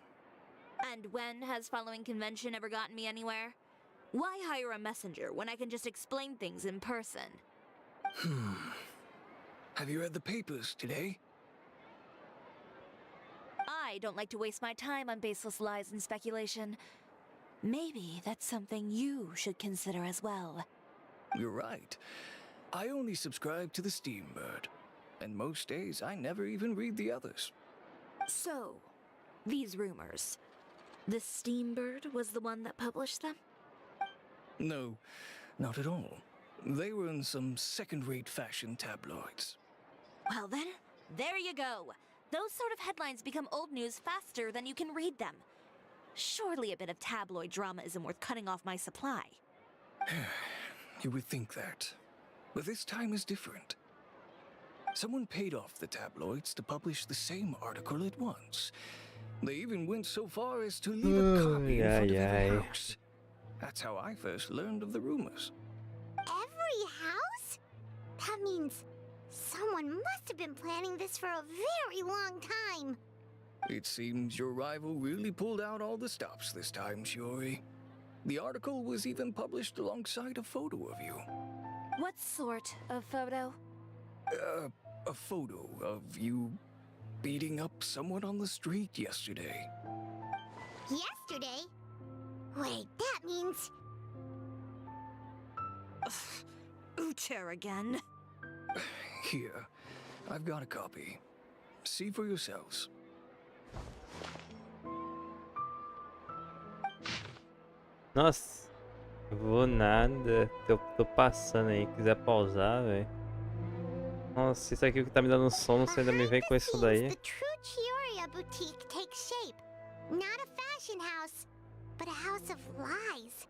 And when has following convention ever gotten me anywhere? Why hire a messenger when I can just explain things in person? Have you read the papers today? I don't like to waste my time on baseless lies and speculation. Maybe that's something you should consider as well. You're right. I only subscribe to the Steambird. And most days I never even read the others. So, these rumors. The Steambird was the one that published them? No, not at all. They were in some second-rate fashion tabloids. Well then, there you go. Those sort of headlines become old news faster than you can read them. Surely a bit of tabloid drama isn't worth cutting off my supply. You would think that. But this time is different. Someone paid off the tabloids to publish the same article at once. They even went so far as to leave a copy in front of every house. That's how I first learned of the rumors. Every house? That means someone must have been planning this for a very long time. It seems your rival really pulled out all the stops this time, Shiori. The article was even published alongside a photo of you. What sort of photo? A photo of you beating up someone on the street yesterday. Yesterday? Wait, that means... Ucher again. Here, I've got a copy. See for yourselves. Nossa, vou nada. Tô passando aí. Quiser pausar, velho. Nossa, isso aqui que tá me dando sono, você ainda me vem com isso daí. The true Chiori boutique takes shape. Not a fashion house, but a house of lies.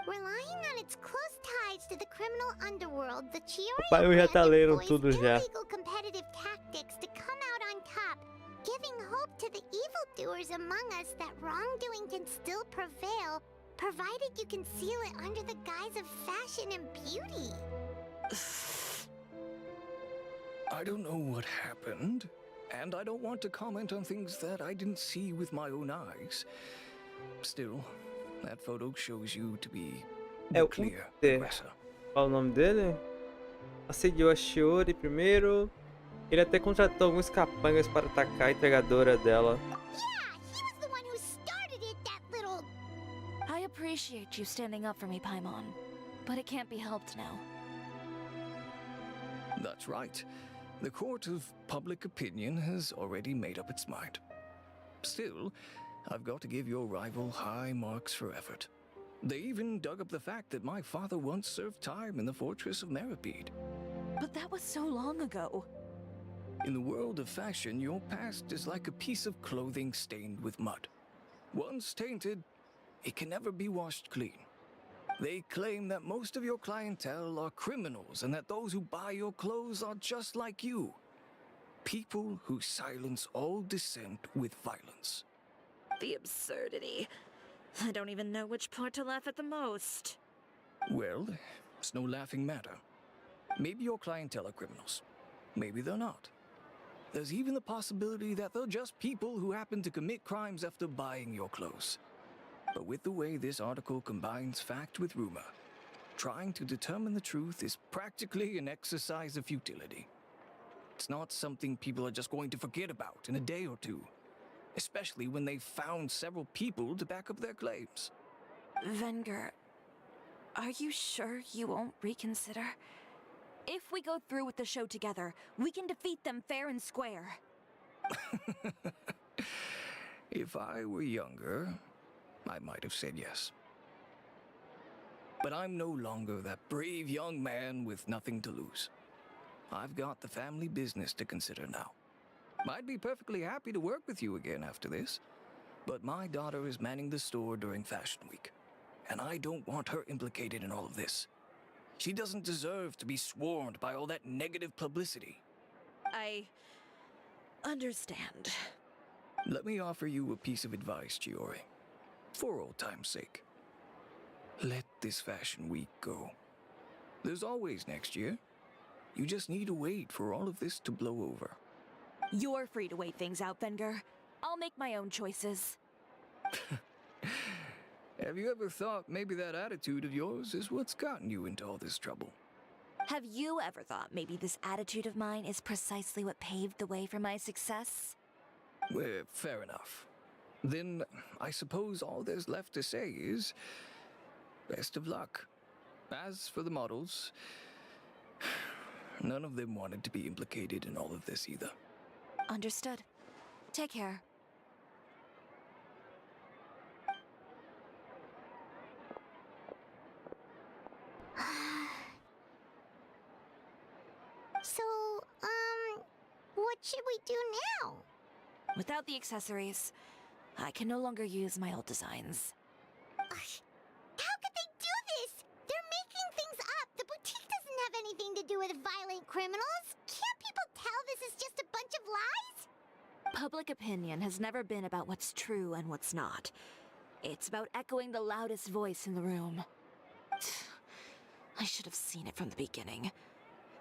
Relying on its close ties to the criminal underworld, the Chiori Pai, já tá lendo employs tudo já. illegal competitive tactics to come out on top, giving hope to the evildoers among us that wrongdoing can still prevail, provided you conceal it under the guise of fashion and beauty. I don't know what happened, and I don't want to comment on things that I didn't see with my own eyes. Still, that photo shows you to be É o clear Uter. aggressor. Qual o nome dele? Assediou a Shiori primeiro. Ele até contratou alguns capangas para atacar a entregadora dela. Yeah, he was the one who started it, that little... I appreciate you standing up for me, Paimon. But it can't be helped now. That's right. The court of public opinion has already made up its mind. Still, I've got to give your rival high marks for effort. They even dug up the fact that my father once served time in the fortress of Meripede. But that was so long ago. In the world of fashion, your past is like a piece of clothing stained with mud. Once tainted, it can never be washed clean. They claim that most of your clientele are criminals and that those who buy your clothes are just like you. People who silence all dissent with violence. The absurdity. I don't even know which part to laugh at the most. Well, it's no laughing matter. Maybe your clientele are criminals. Maybe they're not. There's even the possibility that they're just people who happen to commit crimes after buying your clothes. But with the way this article combines fact with rumor, trying to determine the truth is practically an exercise of futility. It's not something people are just going to forget about in a day or two, especially when they've found several people to back up their claims. Venger, are you sure you won't reconsider? If we go through with the show together, we can defeat them fair and square. If I were younger, I might have said yes. But I'm no longer that brave young man with nothing to lose. I've got the family business to consider now. I'd be perfectly happy to work with you again after this, but my daughter is manning the store during Fashion Week. and I don't want her implicated in all of this. She doesn't deserve to be swarmed by all that negative publicity. I understand. Let me offer you a piece of advice, Chiori. For old time's sake. Let this fashion week go. There's always next year. You just need to wait for all of this to blow over. You're free to wait things out, Venger. I'll make my own choices. Have you ever thought maybe that attitude of yours is what's gotten you into all this trouble? Have you ever thought maybe this attitude of mine is precisely what paved the way for my success? Well, fair enough. Then I suppose all there's left to say is best of luck. As for the models, none of them wanted to be implicated in all of this either. Understood. Take care. So, what should we do now? Without the accessories, I can no longer use my old designs. How could they do this? They're making things up. The boutique doesn't have anything to do with violent criminals. Can't people tell this is just a bunch of lies? Public opinion has never been about what's true and what's not. It's about echoing the loudest voice in the room. I should have seen it from the beginning.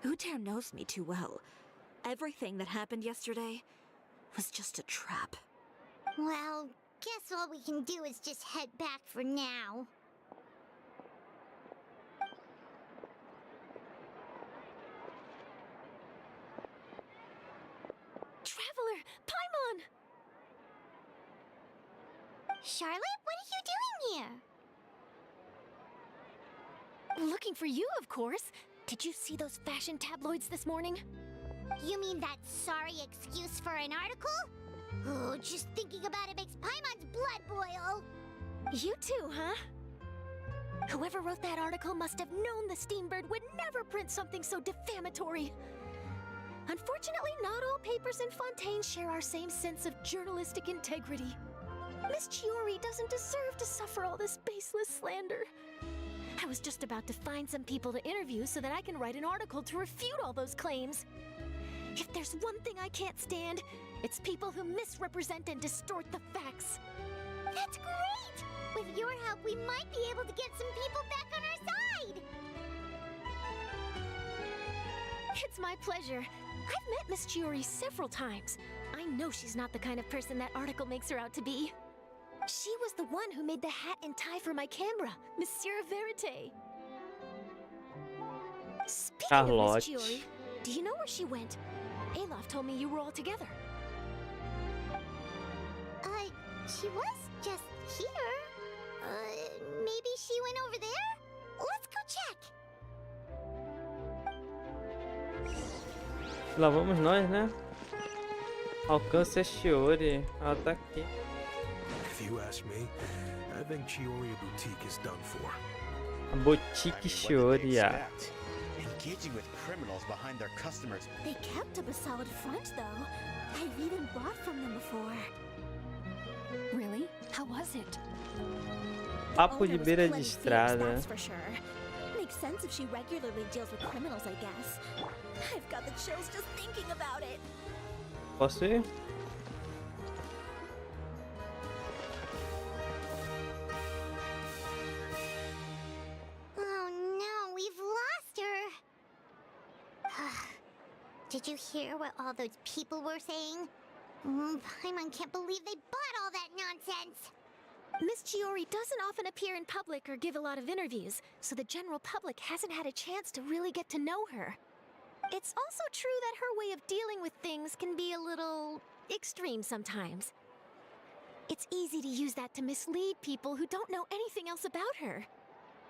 Uter knows me too well. Everything that happened yesterday was just a trap. Well, guess all we can do is just head back for now. Traveler! Paimon! Charlotte, what are you doing here? Looking for you, of course. Did you see those fashion tabloids this morning? You mean that sorry excuse for an article? Oh, just thinking about it makes Paimon's blood boil. You too, huh? Whoever wrote that article must have known the Steambird would never print something so defamatory. Unfortunately, not all papers in Fontaine share our same sense of journalistic integrity. Miss Chiori doesn't deserve to suffer all this baseless slander. I was just about to find some people to interview so that I can write an article to refute all those claims. If there's one thing I can't stand, it's people who misrepresent and distort the facts. That's great! With your help, we might be able to get some people back on our side! It's my pleasure. I've met Miss Chiori several times. I know she's not the kind of person that article makes her out to be. She was the one who made the hat and tie for my camera, Monsieur Verite. Speaking of Miss Chiori, do you know where she went? Alof told me you were all together. She was just here. Maybe she went over there? Let's go check. Lá vamos nós, né? Alcance a Chiori. Ela tá aqui. If you ask me, I think Chiori Boutique is done for. A boutique Chiori. Engaging with criminals behind their customers. They kept up a solid front, though. I've even bought from them before. Really? How was it? Papo de beira de estrada. That's for sure. Makes sense if she regularly deals with criminals, I guess. I've got the chills just thinking about it. Posso ir? Oh no, we've lost her. Did you hear what all those people were saying? Paimon can't believe they bought all that nonsense. Miss Chiori doesn't often appear in public or give a lot of interviews, so the general public hasn't had a chance to really get to know her. It's also true that her way of dealing with things can be a little extreme sometimes. It's easy to use that to mislead people who don't know anything else about her.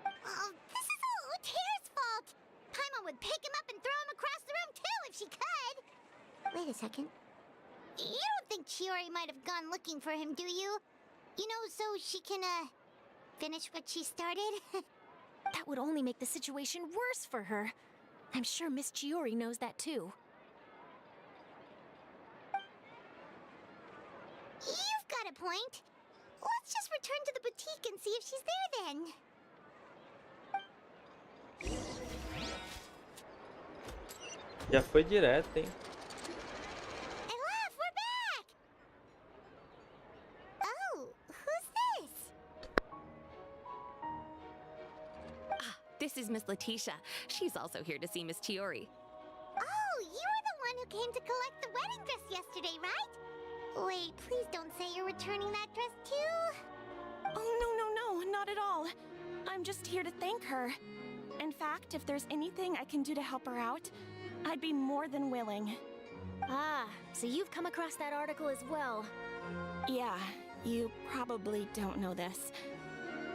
Oh, this is all Uter's fault. Paimon would pick him up and throw him across the room too if she could. Wait a second. You don't think Chiori might have gone looking for him, do you? You know, so she can, finish what she started? That would only make the situation worse for her. I'm sure Miss Chiori knows that too. You've got a point. Let's just return to the boutique and see if she's there then. Já foi direto, hein? Olaf, we're back! Oh, who's this? Ah, this is Miss Letitia. She's also here to see Miss Chiori. Oh, you were the one who came to collect the wedding dress yesterday, right? Wait, please don't say you're returning that dress too. Oh, no, not at all. I'm just here to thank her. In fact, if there's anything I can do to help her out, I'd be more than willing. Ah, so you've come across that article as well. Yeah, you probably don't know this,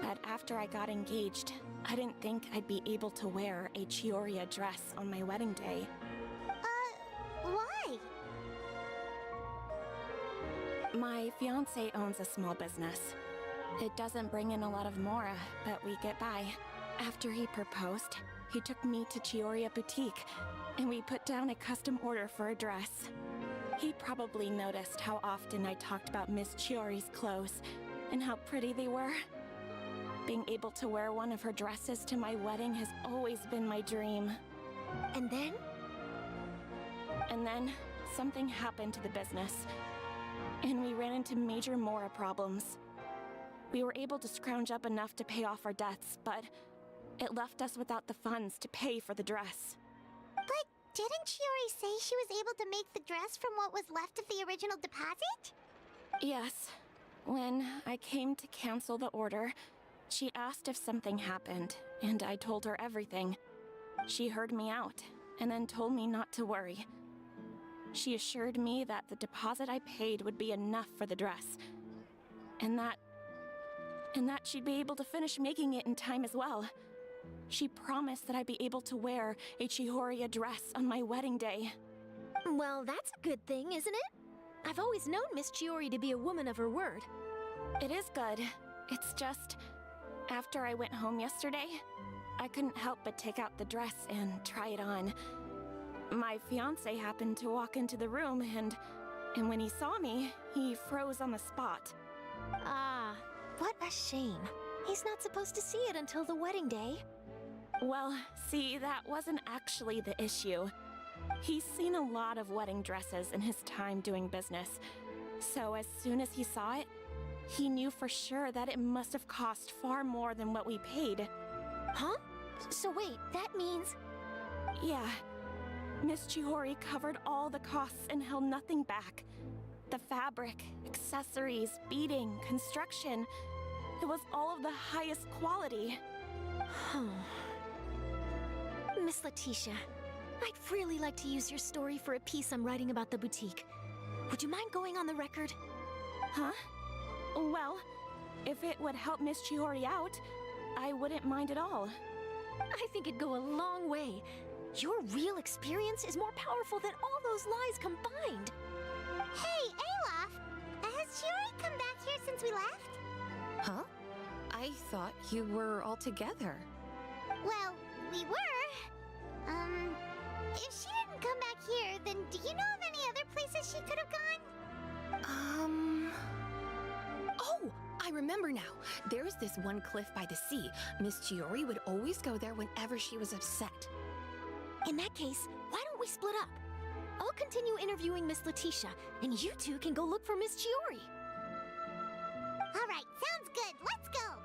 but after I got engaged, I didn't think I'd be able to wear a Chioria dress on my wedding day. Why? My fiancé owns a small business. It doesn't bring in a lot of mora, but we get by. After he proposed, he took me to Chioria Boutique, and we put down a custom order for a dress. He probably noticed how often I talked about Miss Chiori's clothes, and how pretty they were. Being able to wear one of her dresses to my wedding has always been my dream. And then? And then, something happened to the business, and we ran into major mora problems. We were able to scrounge up enough to pay off our debts, but it left us without the funds to pay for the dress. But didn't Chiori say she was able to make the dress from what was left of the original deposit? Yes. When I came to cancel the order, she asked if something happened, and I told her everything. She heard me out, and then told me not to worry. She assured me that the deposit I paid would be enough for the dress, and that she'd be able to finish making it in time as well. She promised that I'd be able to wear a Chihoria dress on my wedding day. Well, that's a good thing, isn't it? I've always known Miss Chiori to be a woman of her word. It is good. It's just, after I went home yesterday, I couldn't help but take out the dress and try it on. My fiancé happened to walk into the room, and when he saw me, he froze on the spot. Ah, what a shame. He's not supposed to see it until the wedding day. Well, see, that wasn't actually the issue. He's seen a lot of wedding dresses in his time doing business, so as soon as he saw it, he knew for sure that it must have cost far more than what we paid. Huh? So wait, that means... Yeah. Miss Chihori covered all the costs and held nothing back. The fabric, accessories, beading, construction... It was all of the highest quality. Miss Letitia, I'd really like to use your story for a piece I'm writing about the boutique. Would you mind going on the record? Huh? Well, if it would help Miss Chiori out, I wouldn't mind at all. I think it'd go a long way. Your real experience is more powerful than all those lies combined. Hey, Olaf! Has Chiori come back here since we left? Huh? I thought you were all together. Well, we were. If she didn't come back here, then do you know of any other places she could have gone? Oh, I remember now. There's this one cliff by the sea. Miss Chiori would always go there whenever she was upset. In that case, why don't we split up? I'll continue interviewing Miss Letitia, and you two can go look for Miss Chiori. All right, sounds good. Let's go.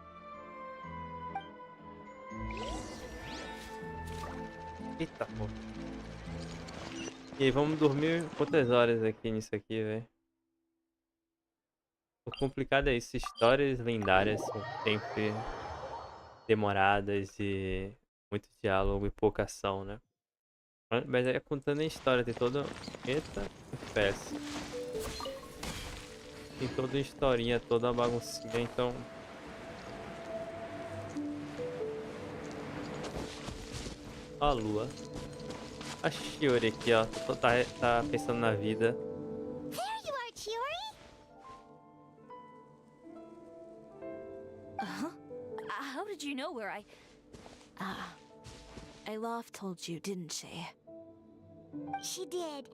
Eita, pô. E aí, vamos dormir quantas horas aqui nisso aqui, velho? O complicado é isso. Histórias lendárias são sempre demoradas e muito diálogo e pouca ação, né? Mas é contando a história, tem toda... Eita, FPS. Tem toda a historinha, toda a baguncinha, então... Ó a lua. A Chiori aqui, ó. Tá pensando na vida. There you are, Chiori! Uh-huh. How did you know where I... Olaf told you, didn't she? She did.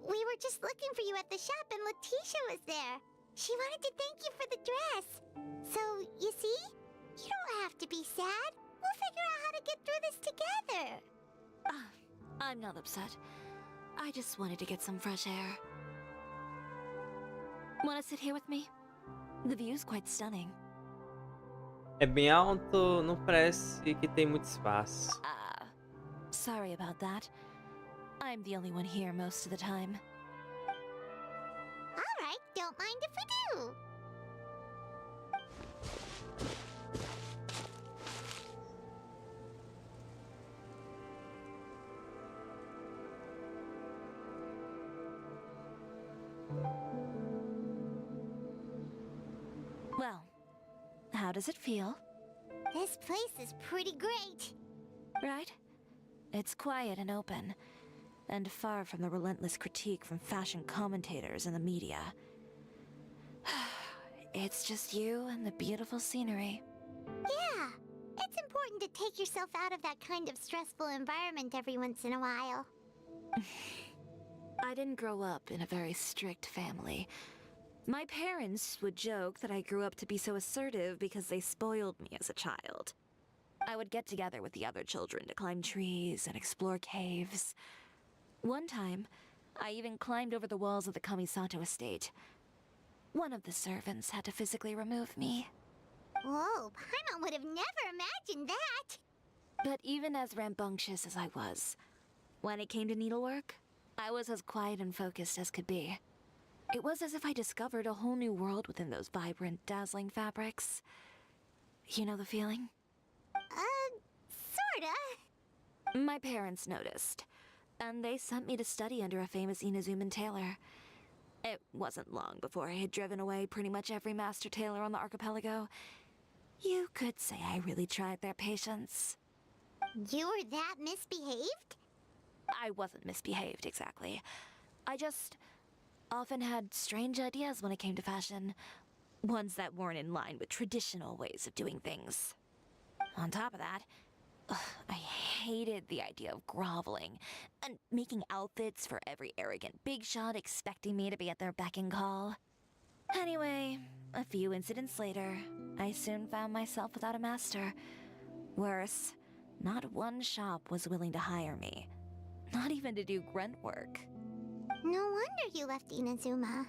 We were just looking for you at the shop and Letitia was there. She wanted to thank you for the dress. So, you see? You don't have to be sad. We'll figure out how to get through this together. I'm not upset. I just wanted to get some fresh air. Wanna sit here with me? The view's quite stunning. É bem alto, não parece que tem muito espaço. Sorry about that. I'm the only one here most of the time. Alright, don't mind if we do. Well, how does it feel? This place is pretty great. Right? It's quiet and open, and far from the relentless critique from fashion commentators and the media. It's just you and the beautiful scenery. Yeah, it's important to take yourself out of that kind of stressful environment every once in a while. I didn't grow up in a very strict family. My parents would joke that I grew up to be so assertive because they spoiled me as a child. I would get together with the other children to climb trees and explore caves. One time, I even climbed over the walls of the Kamisato estate. One of the servants had to physically remove me. Whoa, Paimon would have never imagined that! But even as rambunctious as I was, when it came to needlework, I was as quiet and focused as could be. It was as if I discovered a whole new world within those vibrant, dazzling fabrics. You know the feeling? Sorta. My parents noticed, and they sent me to study under a famous Inazuman tailor. It wasn't long before I had driven away pretty much every master tailor on the archipelago. You could say I really tried their patience. You were that misbehaved? I wasn't misbehaved, exactly. I just often had strange ideas when it came to fashion. Ones that weren't in line with traditional ways of doing things. On top of that, I hated the idea of groveling and making outfits for every arrogant big shot expecting me to be at their beck and call. Anyway, a few incidents later, I soon found myself without a master. Worse, not one shop was willing to hire me. Not even to do grunt work. No wonder you left Inazuma.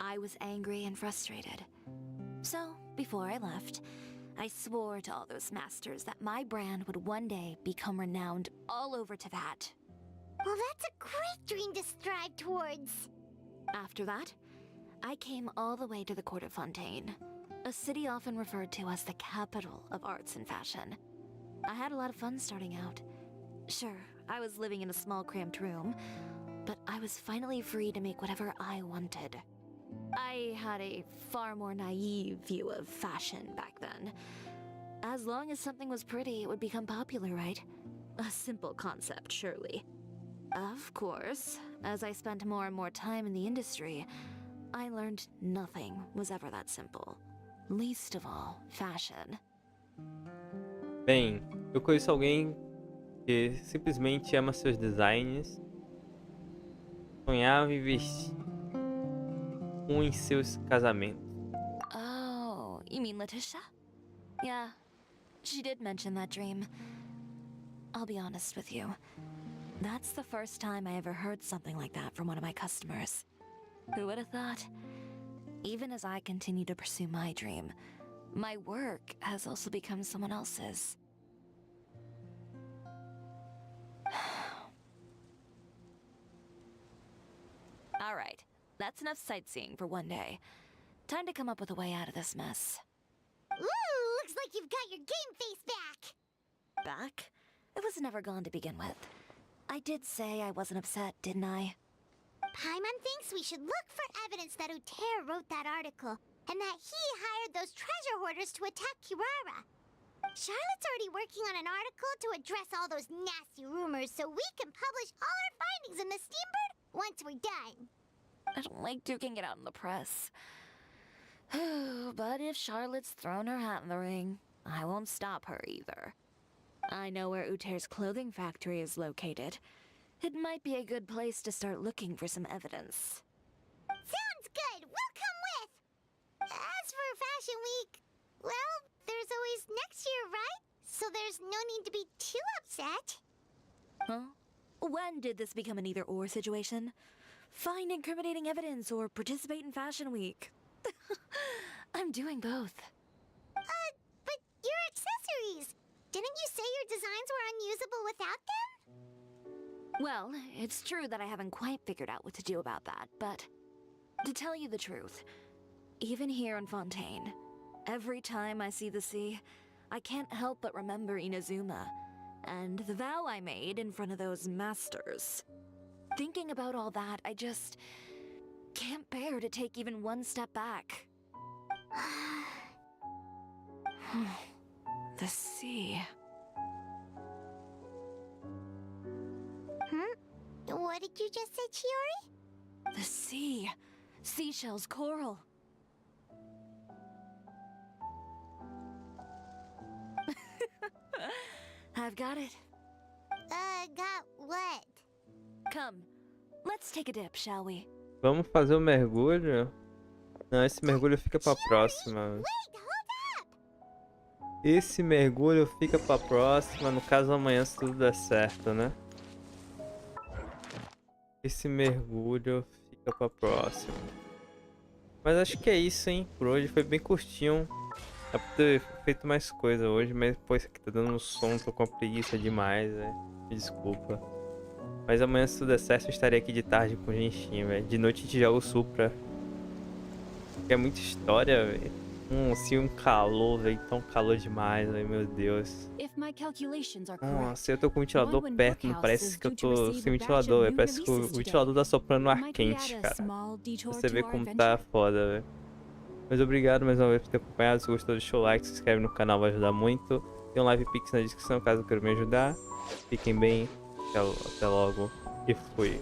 I was angry and frustrated. So, before I left, I swore to all those masters that my brand would one day become renowned all over Teyvat. Well, that's a great dream to strive towards. After that, I came all the way to the court of Fontaine, a city often referred to as the capital of arts and fashion. I had a lot of fun starting out. Sure, I was living in a small cramped room, but I was finally free to make whatever I wanted. I had a far more naive view of fashion back then. As long as something was pretty, it would become popular, right? A simple concept, surely. Of course, as I spent more and more time in the industry, I learned nothing was ever that simple. Least of all, fashion. Bem, eu conheço alguém que simplesmente ama seus designs, sonhava em vestir em seus casamentos. Oh, you mean Letitia? Yeah, she did mention that dream. I'll be honest with you. That's the first time I ever heard something like that from one of my customers. Who would have thought? Even as I continue to pursue my dream, my work has also become someone else's. Alright, that's enough sightseeing for one day. Time to come up with a way out of this mess. Ooh, looks like you've got your game face back! Back? It was never gone to begin with. I did say I wasn't upset, didn't I? Paimon thinks we should look for evidence that Uter wrote that article, and that he hired those treasure hoarders to attack Kirara. Charlotte's already working on an article to address all those nasty rumors so we can publish all our findings in the Steambird once we're done. I don't like duking it out in the press. But if Charlotte's thrown her hat in the ring, I won't stop her either. I know where Uter's clothing factory is located. It might be a good place to start looking for some evidence. Sounds good! We'll come with! As for Fashion Week, well, there's always next year, right? So there's no need to be too upset. Huh? When did this become an either-or situation? Find incriminating evidence or participate in Fashion Week. I'm doing both. But your accessories! Didn't you say your designs were unusable without them? Well, it's true that I haven't quite figured out what to do about that, but to tell you the truth, even here in Fontaine, every time I see the sea, I can't help but remember Inazuma and the vow I made in front of those masters. Thinking about all that, I just can't bear to take even one step back. The sea. What did you just say, Chiori? The sea. Seashells, coral. I've got it. Got what? Come, let's take a dip, shall we? Vamos fazer o mergulho? Não, esse mergulho fica pra próxima. Esse mergulho fica pra próxima, no caso amanhã se tudo der certo, né? Esse mergulho fica pra próxima. Mas acho que é isso, hein? Por hoje foi bem curtinho. Dá pra ter feito mais coisa hoje, mas pô, isso aqui tá dando um som, tô com preguiça demais, velho. Me desculpa. Mas amanhã se tudo der certo eu estarei aqui de tarde com o Genshin, velho. De noite a gente joga o Supra. Que é muita história, velho. Assim, um calor, velho. Tão calor demais, velho. Meu Deus. Nossa, eu tô com o ventilador perto. Não parece que eu tô sem ventilador, velho. Parece que o ventilador tá soprando ar quente, cara. Você vê como tá foda, velho. Mas obrigado mais uma vez por ter acompanhado. Se gostou, deixa o like, se inscreve no canal, vai ajudar muito. Tem um live pix na descrição caso queira me ajudar. Fiquem bem. Até logo. E fui.